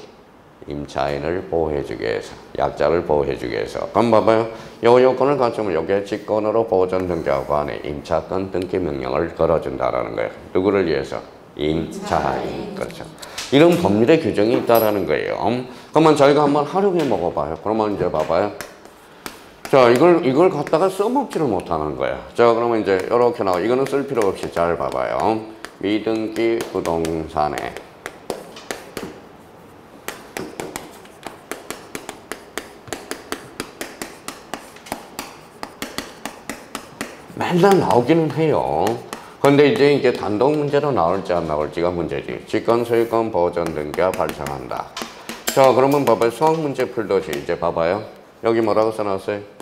S1: 임차인을 보호해주기 위해서, 약자를 보호해주기 위해서. 그럼 봐봐요. 요 요건을 갖추면 요게 직권으로 보전 등기하고 안에 임차권 등기 명령을 걸어준다라는 거예요. 누구를 위해서? 임차인. 그렇죠. 이런 법률의 규정이 있다라는 거예요. 그러면 저희가 한번 활용해 먹어봐요. 그러면 이제 봐봐요. 자, 이걸 갖다가 써먹지를 못하는 거야. 자, 그러면 이제 이렇게 나와. 이거는 쓸 필요 없이 잘 봐봐요. 미등기 부동산에 맨날 나오기는 해요. 근데 이제 이게 단독 문제로 나올지 안 나올지가 문제지. 직권, 소유권, 보전 등기가 발생한다. 자, 그러면 봐봐요. 수학 문제 풀듯이 이제 봐봐요. 여기 뭐라고 써놨어요?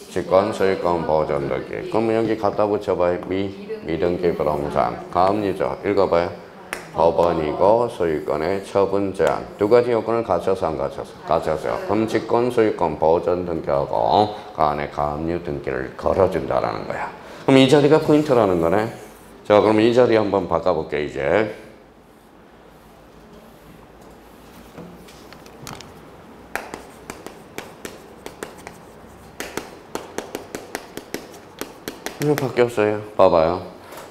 S1: 직권, 소유권, 보전 등기. 그러면 여기 갖다 붙여봐요. 미등기 부동산. 가압류죠. 읽어봐요. 법원이고 소유권의 처분 제한. 두 가지 요건을 갖춰서 안 갖춰서? 갖춰서. 그럼 직권, 소유권, 보전 등기하고 그 안에 가압류 등기를 걸어준다라는 거야. 그럼 이 자리가 포인트라는 거네. 자, 그럼 이 자리 한번 바꿔볼게 이제. 이거 바뀌었어요. 봐봐요.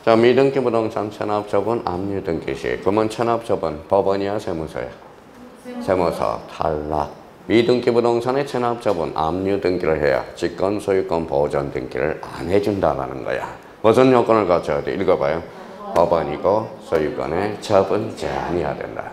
S1: 자, 미등기 부동산 체납처분 압류 등기 시. 그러면 체납처분 법원이야 세무서야? 세무서. 탈락. 미등기 부동산의 체납처분 압류 등기를 해야 직권, 소유권, 보전 등기를 안 해준다라는 거야. 무슨 요건을 갖춰야 돼? 읽어봐요. 법원이고 소유권의 처분 제한이어야 된다.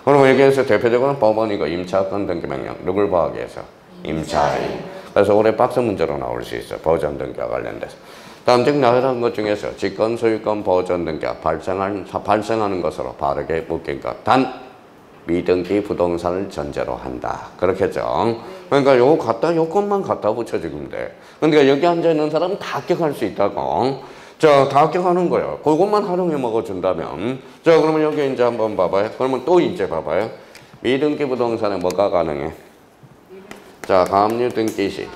S1: 그럼 여기에서 대표적으로 법원이고 임차권 등기 명령. 누굴 보호하기 위해서? 임차인. 그래서 올해 박스 문제로 나올 수 있어. 보전 등기와 관련돼서. 다음 중 나열한 것 중에서 직권, 소유권, 보전 등기가 발생하는 것으로 바르게 묶인 것. 단 미등기 부동산을 전제로 한다. 그렇겠죠. 그러니까 요것만 갖다 붙여주면 돼. 그러니까 여기 앉아있는 사람은 다 합격할 수 있다고. 자, 다 합격하는 거예요. 그것만 활용해 먹어준다면. 자, 그러면 여기 이제 한번 봐봐요. 그러면 또 이제 봐봐요. 미등기 부동산에 뭐가 가능해? 자, 가압류 등기 시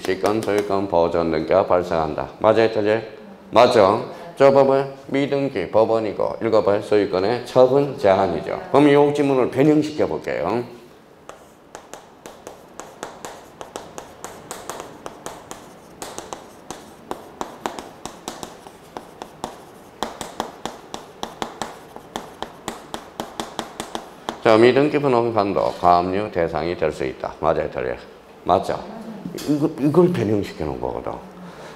S1: 직권, 소유권, 보전 등기가 발생한다. 맞아요, 틀려요? 맞죠? 자, 봐봐요. 미등기 법원이고 읽어봐요. 소유권의 처분 제한이죠. 그럼 이 지문을 변형시켜 볼게요. 자, 미등기 부동산도 가압류 대상이 될 수 있다. 맞아요, 틀려요? 맞죠? 이걸 변형시켜 놓은 거거든.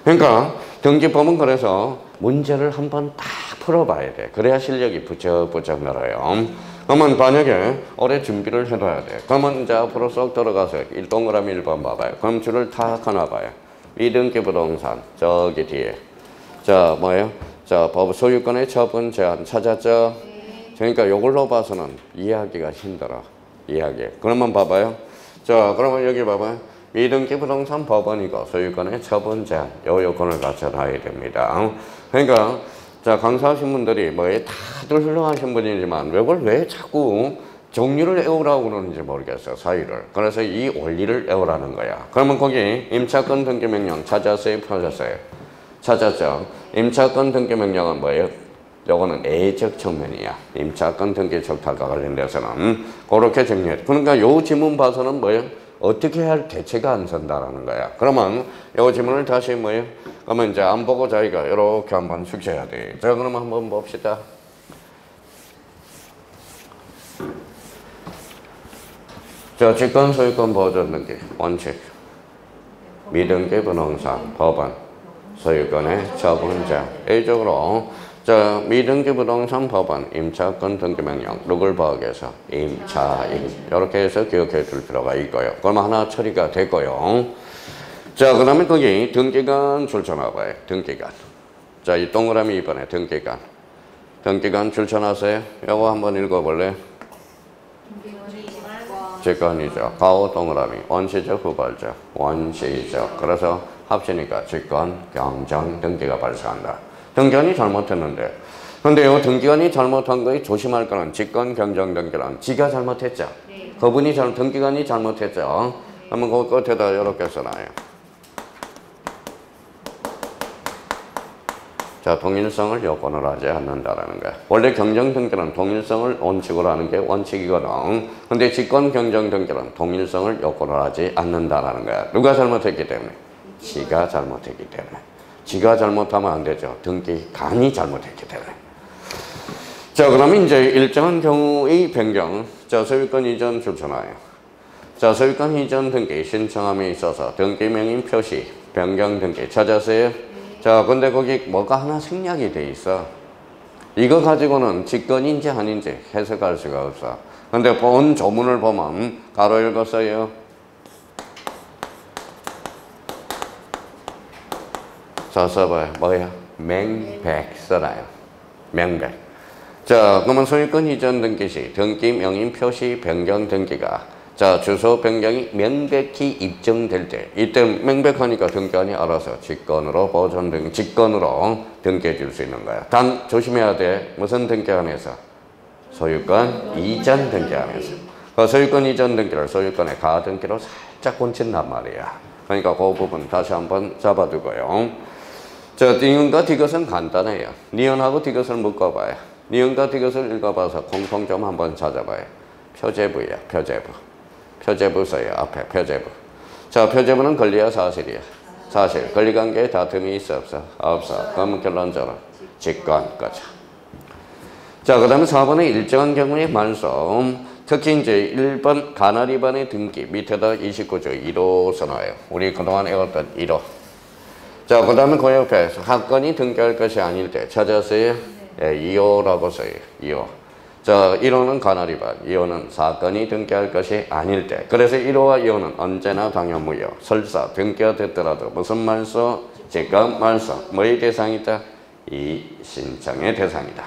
S1: 그러니까 등기법은 그래서 문제를 한번 딱 풀어봐야 돼. 그래야 실력이 부쩍부쩍 늘어요. 그러면 만약에 올해 준비를 해놔야 돼. 그러면 이제 앞으로 쏙 들어가서 동그라미 1번 봐봐요. 그럼 줄을 탁 하나 봐요. 미등기 부동산 저기 뒤에. 자, 뭐예요? 자, 법 소유권의 처분 제한 찾았죠? 그러니까 요걸로 봐서는 이해하기가 힘들어. 그러면 봐봐요. 자, 그러면 여기 봐봐요. 미등기 부동산 법원이고 소유권의 처분 제한. 요 요건을 갖춰놔야 됩니다. 그러니까 자, 강사하신 분들이 다들 훌륭하신 분이지만 이걸 왜 자꾸 종류를 외우라고 그러는지 모르겠어요. 사유를. 그래서 이 원리를 외우라는 거야. 그러면 거기 임차권 등기 명령 찾았어요? 펴졌어요? 찾았죠? 임차권 등기 명령은 뭐예요? 요거는 A적 측면이야. 임차권 등기 적탈과 관련돼서는 그렇게 정리해. 그러니까 요 지문 봐서는 뭐예요? 어떻게 해야 할 대체가 안 선다라는 거야. 그러면 요 지문을 다시 뭐예요? 그러면 이제 안 보고 저희가 이렇게 한번 숙제해야 돼. 자, 그러면 한번 봅시다. 자, 직권, 소유권, 보존 등기, 원칙. 미등기 부동산, 법원, 소유권의 처분자. A적으로, 자, 미등기 부동산 법원, 임차권 등기명령, 누굴 보호해서 임차인. 이렇게 해서 기억해 둘 필요가 있고요. 그럼 하나 처리가 됐고요. 자, 그 다음에 거기 등기관 출처나봐요. 등기관. 자, 이 동그라미 이번에 등기관. 등기관 출처나세요? 이거 한번 읽어볼래? 직권이죠. 가오 동그라미. 원시적 후발적. 원시적. 그래서 합치니까 직권, 경정, 등기가 발생한다. 등기관이 잘못했는데. 근데 이 등기관이 잘못한 거에 조심할 거는 직권, 경정, 등기란 지가 잘못했죠. 그분이 등기관이 잘못했죠. 그러면 그 끝에다 이렇게 써놔요. 자, 동일성을 요건으로 하지 않는다라는 거야. 원래 경정 등기는 동일성을 원칙으로 하는 게 원칙이거든. 근데 직권 경정 등기는 동일성을 요건으로 하지 않는다라는 거야. 누가 잘못했기 때문에? 지가 잘못했기 때문에. 지가 잘못하면 안 되죠. 등기관이 잘못했기 때문에. 자, 그러면 이제 일정한 경우의 변경. 자, 소유권 이전 출처나요. 자, 소유권 이전 등기 신청함에 있어서 등기 명인 표시 변경 등기 찾았어요? 자, 근데 거기 뭐가 하나 생략이 돼 있어. 이거 가지고는 직권인지 아닌지 해석할 수가 없어. 근데 본 조문을 보면 가로 읽었어요. 자, 써봐요. 뭐야? 명백 써놔요. 명백. 자, 그러면 소유권 이전 등기 시 등기 명인 표시 변경 등기가 자, 주소 변경이 명백히 입증될 때, 이때 명백하니까 등기관이 알아서 직권으로 보존 등 직권으로 등기해 줄 수 있는 거야. 단 조심해야 돼. 무슨 등기관에서? 소유권 이전 등기관에서. 그 소유권 이전 등기를 소유권의 가등기로 살짝 곤친단 말이야. 그러니까 그 부분 다시 한번 잡아두고요. 자, 니은과 디귿은 간단해요. 니은하고 디귿을 묶어봐요. 니은과 디귿을 읽어봐서 공통점 한번 찾아봐요. 표제부야, 표제부. 표제부 써요. 앞에 표제부. 자, 표제부는 권리야, 사실이야? 사실. 권리관계에 다툼이 있어, 없어? 없어. 그러면 결론적으로 직권 거죠. 자, 그 다음에 4번의 일정한 경우의 말소. 특히 이제 1번 가나 2번의 등기 밑에다 29조 1호 써놔요. 우리 그동안 외웠던 1호. 자, 그 다음에 그 옆에 사건이 등기할 것이 아닐 때 찾았어요? 네, 2호라고 써요. 2호. 자, 1호는 가나리반, 2호는 사건이 등기할 것이 아닐 때. 그래서 1호와 2호는 언제나 당연무효. 설사 등기가 됐더라도 무슨 말소? 직권 말소. 뭐의 대상이다? 이 신청의 대상이다.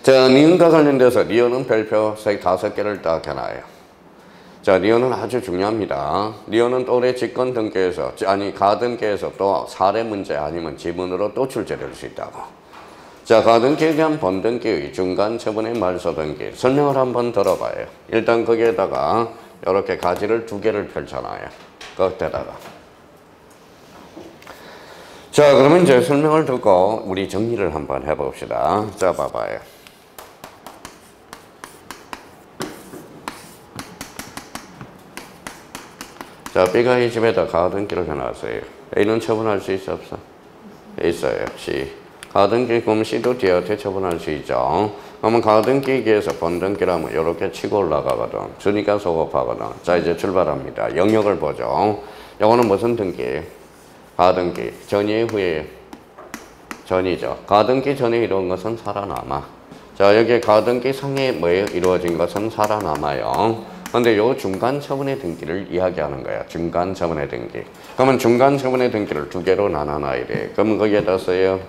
S1: 자, 니은과 관련돼서 니은은 별표 5개를 딱 해놔요. 자, 니은은 아주 중요합니다. 니은은 또 올해 직권 등기에서, 아니 가등기에서 또 사례 문제 아니면 지문으로 또 출제될 수 있다고. 자, 가등기에 대한 본등기의 중간 처분의 말소 등기 설명을 한번 들어봐요. 일단 거기에다가 이렇게 가지를 2개를 펼쳐놔요. 끝에다가. 자, 그러면 이제 설명을 듣고 우리 정리를 한번 해봅시다. 자, 봐봐요. 자, B가 이 집에다 가등기를 해놨어요. A는 처분할 수 있어, 없어? 있어요. C. 가등기 그럼 C도 D한테 처분할 수 있죠. 그러면 가등기기에서 본등기라면 이렇게 치고 올라가거든. 주니까 소급하거든. 자, 이제 출발합니다. 영역을 보죠. 이거는 무슨 등기? 가등기. 전이 후에 전이죠. 가등기 전에 이루어진 것은 살아남아. 자, 여기 가등기 상에 뭐에 이루어진 것은 살아남아요. 근데 요 중간 처분의 등기를 이야기하는 거야. 중간 처분의 등기. 그러면 중간 처분의 등기를 2개로 나눠놔야 돼. 그럼 거기에다 써요.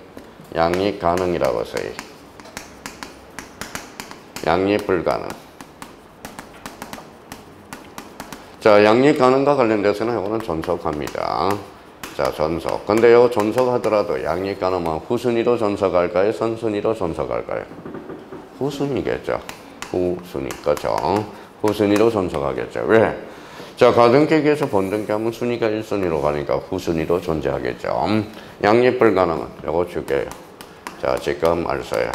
S1: 양립 가능이라고 써요. 양립 불가능. 자, 양립 가능과 관련돼서는 이거는 존속합니다. 자, 존속. 근데 이거 존속하더라도 양립 가능은 후순위로 존속할까요? 선순위로 존속할까요? 후순위겠죠. 후순위. 그렇죠. 후순위로 존속하겠죠. 왜? 자, 가등기에서 본등기하면 순위가 1순위로 가니까 후순위로 존재하겠죠. 양립 불가능은 이거 줄게요. 자, 직권 말소야.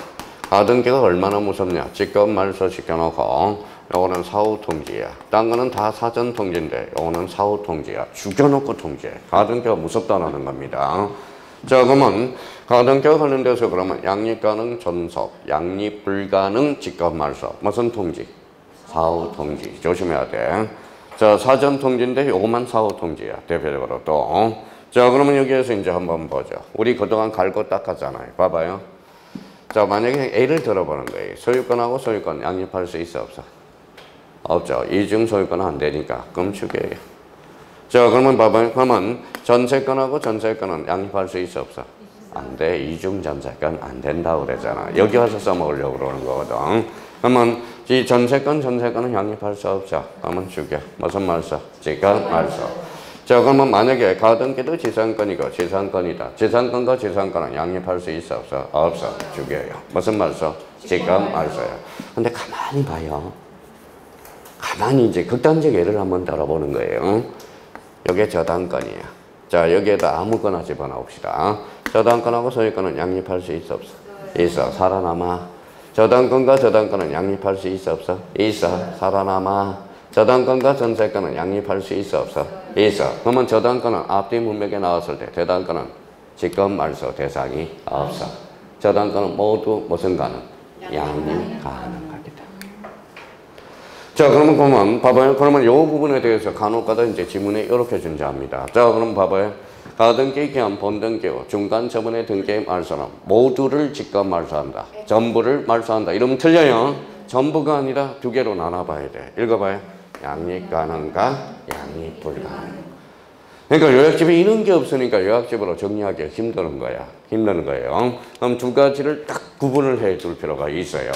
S1: 가등기가 얼마나 무섭냐? 직권 말소 시켜놓고 요거는 사후 통지야. 딴 거는 다 사전 통지인데 요거는 사후 통지야. 죽여놓고 통지해. 가등기가 무섭다는 겁니다. 자, 그러면 가등기와 관련돼서 그러면 양립 가능 존속, 양립 불가능 직권 말소. 무슨 통지? 사후 통지. 조심해야 돼. 자, 사전 통지인데 요것만 사후 통지야. 대표적으로 또. 자, 그러면 여기에서 이제 한번 보죠. 우리 그동안 갈 거 닦았잖아요. 봐봐요. 자, 만약에 예를 들어보는 거예요. 소유권하고 소유권 양립할 수 있어, 없어? 없죠. 이중 소유권은 안 되니까. 그럼 축이에요. 자, 그러면 봐봐요. 그러면 전세권하고 전세권은 양립할 수 있어, 없어? 안 돼. 이중 전세권 안 된다고 그러잖아. 여기 와서 써먹으려고 그러는 거거든. 그러면 이 전세권은 양립할 수 없어. 그러면 죽여. 무슨 말써? 지금 말써. 자, 그러면 만약에 가등기도 지상권이고 지상권이다. 지상권과 지상권은 양립할 수 있어, 없어? 없어. 죽여요. 무슨 말써? 지금 말써요. 근데 가만히 봐요. 가만히 이제 극단적 예를 한번 들어보는 거예요. 여기에 저당권이야. 자, 여기에다 아무거나 집어넣읍시다. 저당권하고 소유권은 양립할 수 있어, 없어? 있어. 살아남아. 저당권과 저당권은 양립할 수 있어, 없어? 있어. 살아남아. 저당권과 전세권은 양립할 수 있어, 없어? 있어. 그러면 저당권은 앞뒤 문맥에 나왔을 때 저당권은 직권 말소 대상이 없어. 저당권은 모두 무슨 가능? 양립 가능합니다. 자, 그러면 봐봐요. 그러면 이 부분에 대해서 간혹가다 이제 지문에 이렇게 존재합니다. 자, 그럼 봐봐요. 가등기 겸 본등기 중간 처분의 등기의 말소는 모두를 직권 말소한다. 전부를 말소한다. 이러면 틀려요. 전부가 아니라 두 개로 나눠봐야 돼. 읽어봐요. 양립 가능과 양립 불가능. 그러니까 요약집에 이런 게 없으니까 요약집으로 정리하기 힘드는 거야. 힘드는 거예요. 그럼 두 가지를 딱 구분을 해 줄 필요가 있어요.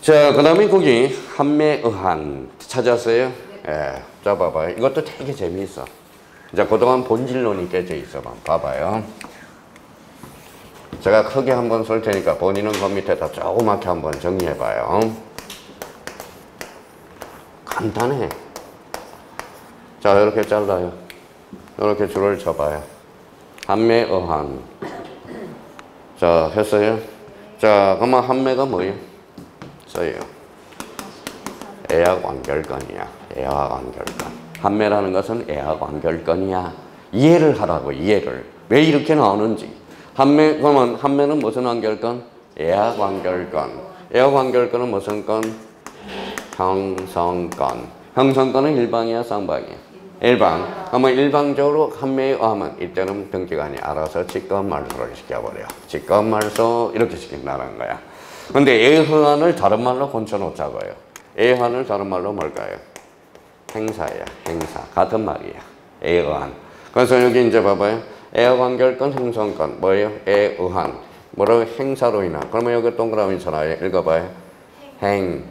S1: 자, 그 다음에 거기 한매의한 찾았어요? 예. 자, 봐봐요. 이것도 되게 재미있어. 자, 그동안 본질론이 깨져 있어. 봐봐요. 제가 크게 한번 쓸 테니까 본인은 그 밑에다 조그맣게 한번 정리해봐요. 간단해. 자, 이렇게 잘라요. 이렇게 줄을 쳐봐요. 한매의한. 자, 했어요? 자, 그러면 한매가 뭐예요? 써요. 애학 완결건이야. 애학 완결건. 한매라는 것은 애학 완결건이야. 이해를 하라고, 이해를. 왜 이렇게 나오는지. 그러면 한매는 무슨 완결건? 애학 완결건. 애학 완결건은 무슨 건? 형성건. 형성건은 일방이야, 쌍방이야? 일방. 그러면 일방적으로 한매에 의하면 이때는 등기관이 알아서 직권 말소를 시켜버려. 직권 말소 이렇게 시킨다는 거야. 근데 애의한을 다른 말로 고쳐놓자고요. 애의한을 다른 말로 뭘까요? 행사야, 행사. 같은 말이야. 애의한. 그래서 여기 이제 봐봐요. 애의완결건, 행성건. 뭐예요? 애의한. 뭐라고? 행사로 인한. 그러면 여기 동그라미 있잖아요. 읽어봐요. 행직.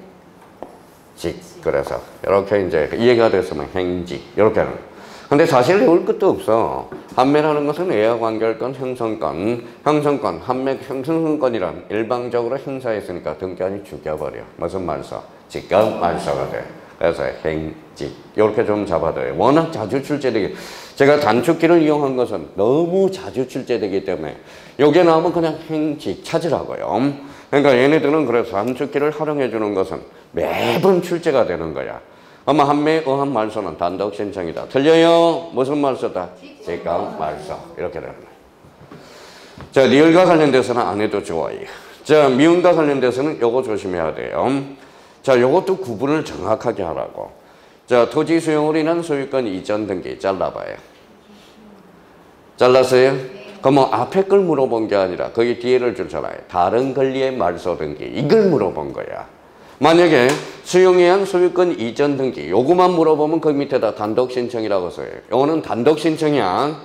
S1: 그래서 이렇게 이제 이해가 됐으면 행직. 이렇게는. 근데 사실 외울 것도 없어. 한매라는 것은 애의완결건, 형성건. 형성건, 한매, 형성건이란 일방적으로 행사했으니까 등기관이 죽여버려. 무슨 말소? 직권 말소가 돼. 그래서 행직. 이렇게 좀 잡아둬요. 워낙 자주 출제되기. 제가 단축키를 이용한 것은 너무 자주 출제되기 때문에 여기에 나오면 그냥 행직 찾으라고요. 그러니까 얘네들은 그래서 단축키를 활용해 주는 것은 매번 출제가 되는 거야. 아마 한매에 의한 말소는 단독 신청이다. 틀려요? 무슨 말소다? 직권 말소. 이렇게 되는 거예요. 자, 리을과 관련돼서는 안 해도 좋아요. 자, 미음과 관련돼서는 요거 조심해야 돼요. 자, 요것도 구분을 정확하게 하라고. 자, 토지 수용으로 인한 소유권 이전 등기 잘라봐요. 잘랐어요? 그럼 뭐 앞에 걸 물어본 게 아니라 거기 뒤에를 주잖아요. 다른 권리의 말소 등기. 이걸 물어본 거야. 만약에 수용에 의한 소유권 이전 등기 요거만 물어보면 그 밑에다 단독 신청이라고 써요. 요거는 단독 신청이야.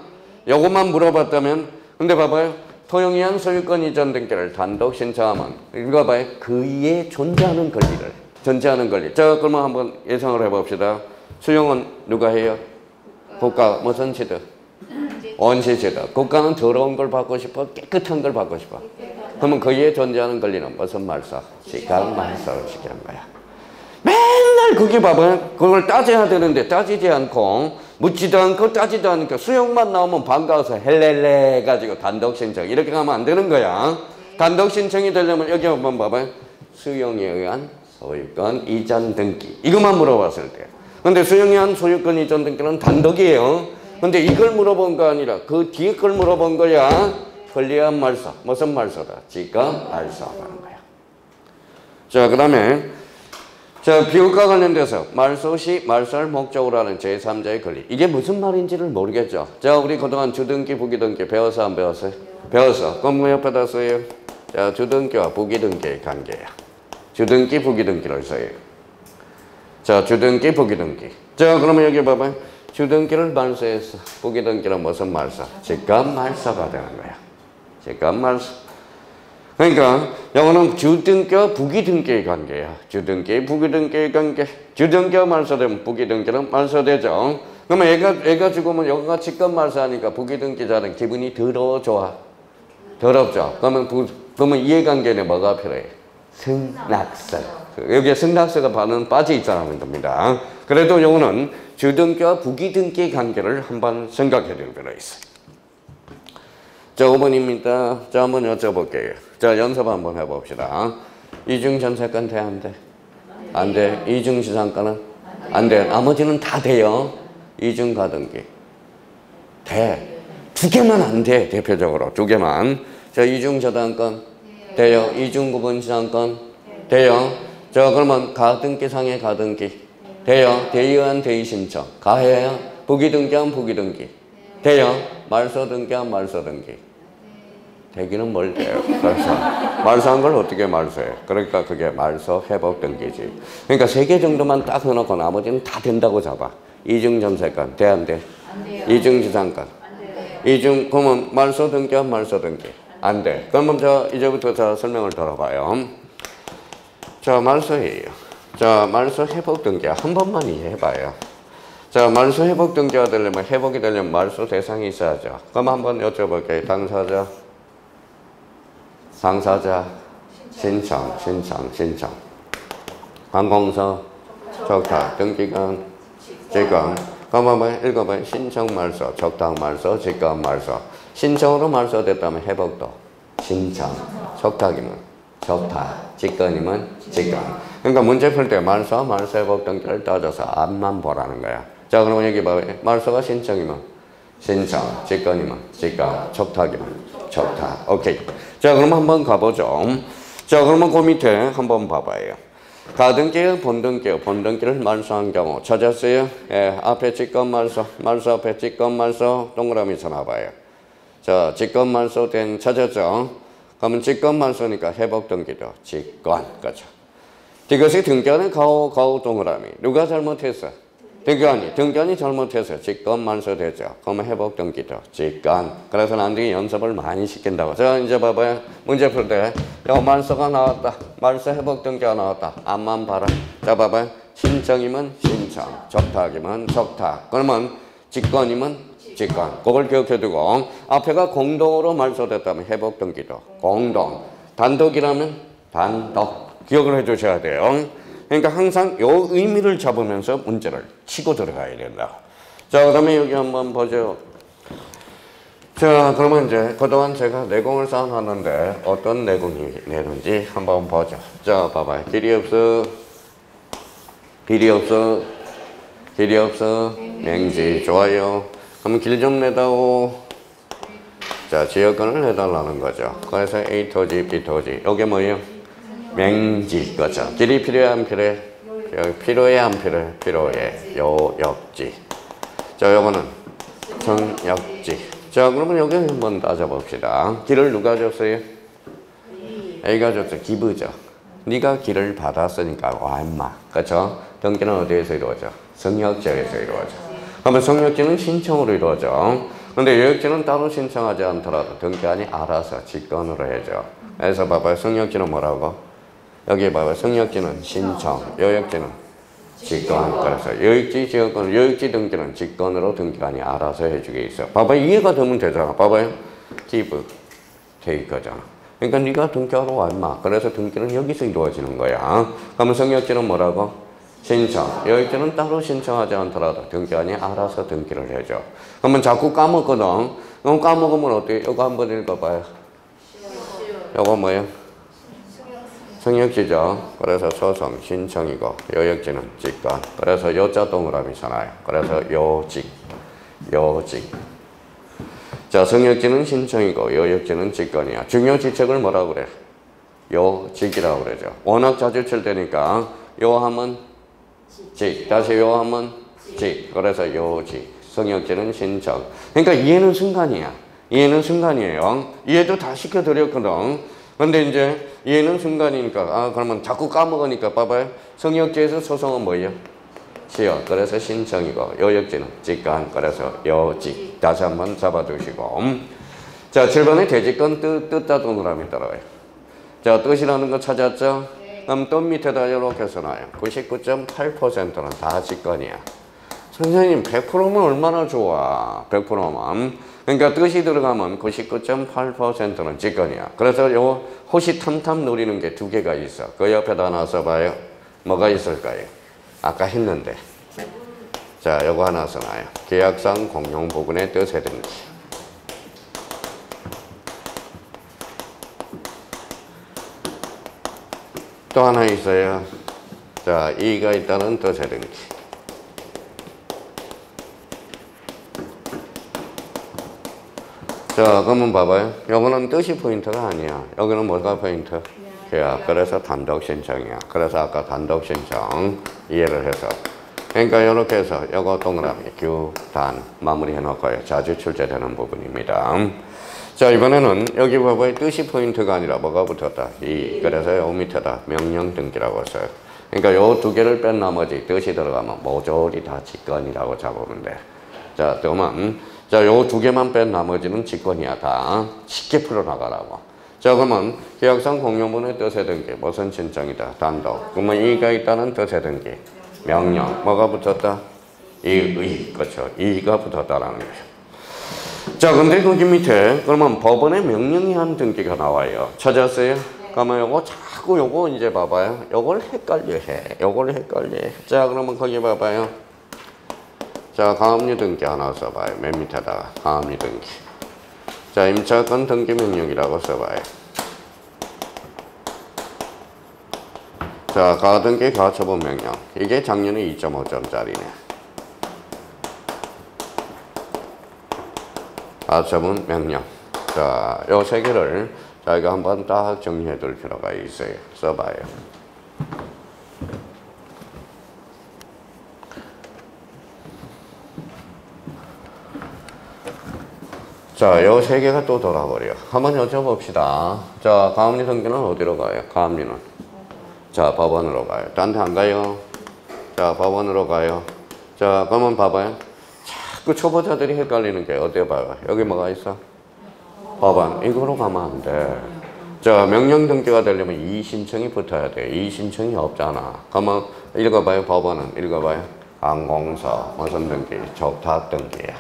S1: 요거만 물어봤다면 근데 봐봐요. 토용에 의한 소유권 이전 등기를 단독 신청하면 이거 봐요. 그 이에 존재하는 권리. 자, 그러면 한번 예상을 해봅시다. 수용은 누가 해요? 국가. 무슨 제도? 원시제도. 국가는 더러운 걸 받고 싶어? 깨끗한 걸 받고 싶어? 그러면 거기에 존재하는 권리는 무슨 말소? 직권 말소를 시키는 거야. 맨날 그게 봐봐요. 그걸 따져야 되는데 따지지 않고 묻지도 않고 따지도 않으니까 수용만 나오면 반가워서 헬렐레 가지고 단독 신청 이렇게 가면 안 되는 거야. 단독 신청이 되려면 여기 한번 봐봐요. 수용에 의한 소유권 이전 등기 이것만 물어봤을 때. 근데 수용에 의한 소유권 이전 등기는 단독이에요. 근데 이걸 물어본 거 아니라 그 뒤에 걸 물어본 거야. 권리한 말소. 무슨 말소다? 직권 말소 하는 거야. 자, 그 다음에 자, 비율과 관련돼서 말소시, 말소할 목적으로 하는 제3자의 권리. 이게 무슨 말인지를 모르겠죠. 자, 우리 그동안 주등기, 부기등기 배워서 안 배웠어요? 배웠어. 그럼 뭐 옆에다 써요? 자, 주등기와 부기등기의 관계야. 주등기, 부기등기를 써요. 자, 주등기, 부기등기. 자, 그러면 여기 봐봐요. 주등기를 말소했어. 부기등기는 무슨 말소? 직간 말소가 되는 거야. 직간 말소. 그러니까 이거는 주등기와 부기등기의 관계야. 주등기, 부기등기의 관계. 주등기가 말소되면 부기등기는 말소되죠. 그러면 애가 죽으면 여기가 직간 말소하니까 부기등기자는 기분이 더러워 좋아? 더럽죠. 그러면 이해관계는 뭐가 필요해? 승낙서. 여기에 승낙서가 반은 빠져 있다는 겁니다. 그래도 요거는 주등기와 부기등기의 관계를 한번 생각해 줄 필요가 있어요. 자, 5번입니다. 자, 한번 여쭤볼게요. 자, 연습 한번 해봅시다. 이중전세권 돼, 안 돼? 안 돼. 이중지상권은? 안 돼. 나머지는 다 돼요. 이중가등기. 돼. 두 개만 안 돼, 대표적으로. 두 개만. 자, 이중저당권? 돼요. 이중구분지상권? 돼요. 자, 그러면 가등기상의 가등기? 돼요. 대의한 대의신청? 가해요. 부기등기한 부기등기? 돼요. 말소등기한 말소등기? 되기는 뭘 돼요. 그래서 말소한 걸 어떻게 말소해? 그러니까 그게 말소 회복 등기지. 그러니까 3개 정도만 딱 해놓고 나머지는 다 된다고 잡아. 이중전세권 돼, 안 돼?
S2: 안 돼요.
S1: 이중지상권?
S2: 안 돼요.
S1: 그러면 말소 등기한 말소 등기? 안 돼. 그러면 이제부터 설명을 들어봐요. 자, 말소예요. 자, 말소 회복 등기 한 번만 이해해봐요. 자, 말소 회복 등기가 되려면 회복이 되려면 말소 대상이 있어야죠. 그럼 한번 여쭤볼게요. 당사자, 당사자, 신청. 관공서, 적탁, 등기관, 직권. 그럼 한번 읽어봐요. 신청 말소, 적탁 말소, 직권 말소. 신청으로 말소됐다면 회복도 신청, 적탁이면 적탁, 직권이면 직권. 그러니까 문제 풀 때 말소 회복 등기를 따져서 앞만 보라는 거야. 자, 그러면 여기 봐요. 말소가 신청이면 신청, 직권이면 직권, 적탁이면 적탁. 오케이. 자, 그럼 한번 가보죠. 자, 그러면 그 밑에 한번 봐봐요. 가등기의 본등기를 말소한 경우 찾았어요? 예, 앞에 직권 말소 앞에 직권 말소 동그라미 쳐놔봐요. 자, 직권 말소된 찾았죠? 그러면 직권 말소니까 회복 등기도 직권, 그렇죠? 이것이 등기한의 가오 동그라미. 누가 잘못했어? 등기한이 잘못해서 직권 말소되죠. 그러면 회복 등기도 직권. 그래서 나중에 연습을 많이 시킨다고. 자, 이제 봐봐요. 문제 풀 때 말소가 나왔다. 말소 회복 등기가 나왔다. 앞만 봐라. 자, 봐봐요. 신청이면 신청, 적탁이면 적탁. 그러면 직권이면 직권. 그걸 기억해 두고 앞에가 공동으로 말소됐다면 회복 등기도 공동. 단독이라면 단독. 기억을 해 주셔야 돼요. 그러니까 항상 이 의미를 잡으면서 문제를 치고 들어가야 된다. 자, 그 다음에 여기 한번 보죠. 자, 그러면 이제 그동안 제가 내공을 쌓아놨는데 어떤 내공이 내는지 한번 보죠. 자, 봐봐요. 길이 없어. 맹지. 좋아요. 그럼 길 좀 내다오. 자, 지역권을 내달라는 거죠. 그래서 A 토지, B 토지. 이게 뭐예요? 맹지. 그렇죠. 길이 필요해, 안 필요해? 필요해, 안 필요해? 필요해. 요역지. 자, 요거는 성역지. 자, 그러면 여기 한번 따져봅시다. 길을 누가 줬어요? A가 줬죠. 기부죠. 네가 길을 받았으니까 와, 임마. 그렇죠? 등기는 어디에서 이루어져? 성역지에서 이루어져. 그러면 성역지는 신청으로 이루어져. 근데 요역지는 따로 신청하지 않더라도 등기관이 알아서 직권으로 해줘. 그래서 봐봐요. 성역지는 뭐라고? 여기 봐봐요. 성역지는 신청, 요역지는 직권. 그래서 요역지, 지역권, 요역지 등기는 직권으로 등기관이 알아서 해주게 있어. 봐봐요. 이해가 되면 되잖아. 봐봐요. 기부, 테이크잖아. 그러니까 네가 등기하러 와, 임마. 그래서 등기는 여기서 이루어지는 거야. 그러면 성역지는 뭐라고? 신청. 요역지는 따로 신청하지 않더라도 등기관이 알아서 등기를 해줘. 그러면 자꾸 까먹거든. 그럼 까먹으면 어때? 이거 한번 읽어봐요. 이거 뭐예요? 성역지죠. 그래서 소송, 신청이고 요역지는 직권. 그래서 요자 동그라미잖아요. 그래서 요직. 자, 성역지는 신청이고 요역지는 직권이야. 중요 지책을 뭐라고 그래? 요직이라고 그러죠. 워낙 자주 칠 때니까 요 하면 직. 다시 요 하면 직. 그래서 요직. 성역지는 신청. 그러니까 이해는 순간이야. 이해는 순간이에요. 이해도 다 시켜드렸거든. 근데 이제 이해는 순간이니까 그러면 자꾸 까먹으니까 봐봐요. 성역지에서 소송은 뭐예요? 지역. 그래서 신청이고 요역지는 직관. 그래서 요직. 다시 한번 잡아두시고 자 7번에 대직권 뜻다 동그라미 따라가요. 자 뜻이라는 거 찾았죠? 그럼 뜻 밑에다 이렇게 써놔요. 99.8%는 다 직관이야. 선생님 100%면 얼마나 좋아. 100%면. 그러니까 뜻이 들어가면 99.8%는 직관이야. 그래서 요 호시탐탐 노리는 게 두 개가 있어. 그 옆에다 하나 써봐요. 뭐가 있을까요? 아까 했는데. 자 요거 하나 써놔요. 계약상 공용 부분의 뜻이든지. 또 하나 있어요. 자 이의가 있다는 뜻이든지. 자, 그러면 봐봐요. 요거는 뜻이 포인트가 아니야. 여기는 뭐가 포인트? 계약. 그래서 단독 신청이야. 그래서 아까 단독 신청 이해를 해서. 그러니까 이렇게 해서 요거 동그라미, 규, 단 마무리 해놓고요. 자주 출제되는 부분입니다. 자, 이번에는 여기 봐봐요. 뜻이 포인트가 아니라 뭐가 붙었다? 이. 그래서 요 밑에다 명령 등기라고 써요. 그러니까 요 두 개를 뺀 나머지 뜻이 들어가면 모조리 다 직권이라고 잡으면 돼. 자, 그러면 자, 요 두 개만 뺀 나머지는 직권이야. 다 쉽게 풀어나가라고. 자, 그러면 계약상 공용분의 뜻에 등기 무슨 신청이다. 단독. 그러면 이의가 있다는 뜻에 등기 명령. 뭐가 붙었다? 이의. 그렇죠. 이의가 붙었다라는 거죠. 자, 근데 거기 밑에 그러면 법원의 명령이 한 등기가 나와요. 찾았어요? 그러면 요거 자꾸 요거 이제 봐봐요. 요걸 헷갈려 해. 요걸 헷갈려 해. 자, 그러면 거기 봐봐요. 자, 가압류 등기 하나 써봐요. 맨 밑에다가 가압류 등기. 자, 임차권 등기 명령이라고 써봐요. 자, 가등기 가처분 명령. 이게 작년에 2.5점짜리네. 가처분 명령. 자, 요 세 개를 저희가 한번 딱 정리해 둘 필요가 있어요. 써봐요. 자, 요 세 개가 또 돌아버려. 한번 여쭤봅시다. 자, 가압류 등기는 어디로 가요? 가압류는? 자, 법원으로 가요. 딴 데 안 가요? 자, 법원으로 가요. 자, 그러면 봐봐요. 자꾸 초보자들이 헷갈리는 게 어디 봐요? 여기 뭐가 있어? 법원. 이거로 가면 안 돼. 자, 명령 등기가 되려면 이의 신청이 붙어야 돼. 이의 신청이 없잖아. 그러면 읽어봐요. 법원은 읽어봐요. 항공서 무슨 등기? 적탁 등기야.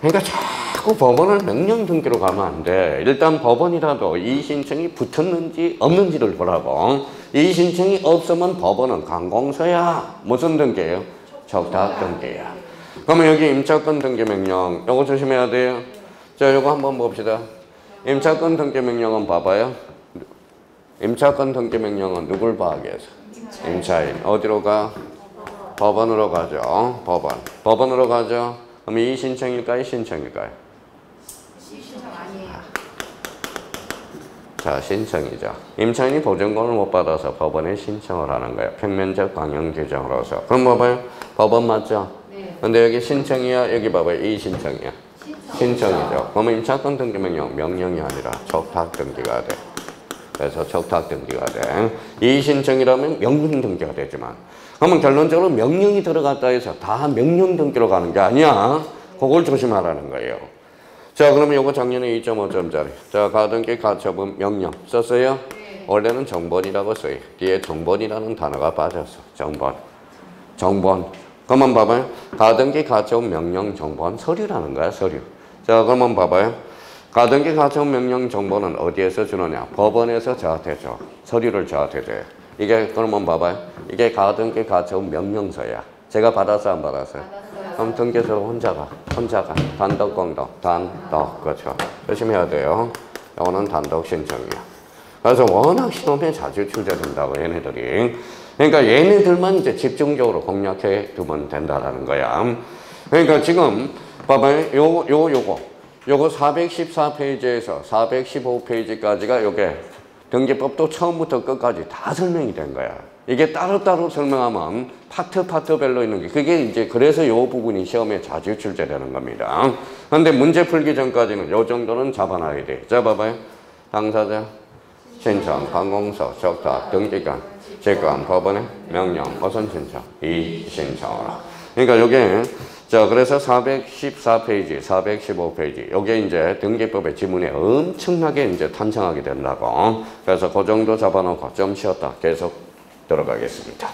S1: 그러니까 자꾸 법원을 명령 등기로 가면 안 돼. 일단 법원이라도 이의 신청이 붙었는지 없는지를 보라고. 이의 신청이 없으면 법원은 항공서야. 무슨 등기예요? 적탁 등기야. 그러면 여기 임차권 등기 명령 요거 조심해야 돼요. 자, 요거 한번 봅시다. 임차권 등기 명령은 봐봐요. 임차권 등기 명령은 누굴 봐하기 위해서? 임차인. 어디로 가? 법원으로 가죠. 법원. 법원으로 가죠. 그럼 이의 신청일까요? 신청일까요?
S2: 신청 아니에요.
S1: 자, 신청이죠. 임차인이 보증금을 못 받아서 법원에 신청을 하는 거예요. 평면적 강형 규정으로서. 그럼 봐봐요. 법원 맞죠?
S2: 네.
S1: 근데 여기 신청이야. 여기 봐봐요. 이의 신청이야. 신청이죠. 그러면 임차권 등기 명령, 명령이 아니라 적탁 등기가 돼. 그래서 적탁 등기가 돼. 이의 신청이라면 명령 등기가 되지만 그러면 결론적으로 명령이 들어갔다 해서 다 명령 등기로 가는 게 아니야. 그걸 조심하라는 거예요. 자, 그러면 요거 작년에 2.5점짜리. 자, 가등기 가처분 명령 썼어요?
S2: 네.
S1: 원래는 정본이라고 써요. 뒤에 정본이라는 단어가 빠졌어. 정본. 정본. 그러면 봐봐요. 가등기 가처분 명령 정본 서류라는 거야. 서류. 자, 그러면 봐봐요. 가등기 가처분 명령 정본은 어디에서 주느냐? 법원에서 저한테 줘. 서류를 저한테 줘요. 이게 그러면 봐봐요. 이게 가등기 가처분 명령서야. 제가 받았어 안 받았어요? 그럼 등기소로 혼자가 단독 공동 단독. 그렇죠. 조심해야 돼요. 이거는 단독 신청이야. 그래서 워낙 시험에 자주 출제된다고 얘네들이. 그러니까 얘네들만 이제 집중적으로 공략해 두면 된다라는 거야. 그러니까 지금 봐봐요. 요거 414페이지에서 415페이지까지가 요게 등기법도 처음부터 끝까지 다 설명이 된 거야. 이게 따로따로 설명하면 파트별로 있는 게 그게 이제 그래서 이 부분이 시험에 자주 출제되는 겁니다. 근데 문제 풀기 전까지는 이 정도는 잡아놔야 돼. 자, 봐봐요. 당사자, 신청, 관공서, 적다, 등기관, 직관, 법원의 명령, 어선 신청, 이 신청하라. 그러니까 요게 자, 그래서 414페이지, 415페이지. 요게 이제 등기법의 지문에 엄청나게 이제 탄생하게 된다고. 그래서 그 정도 잡아놓고 좀 쉬었다 계속 들어가겠습니다.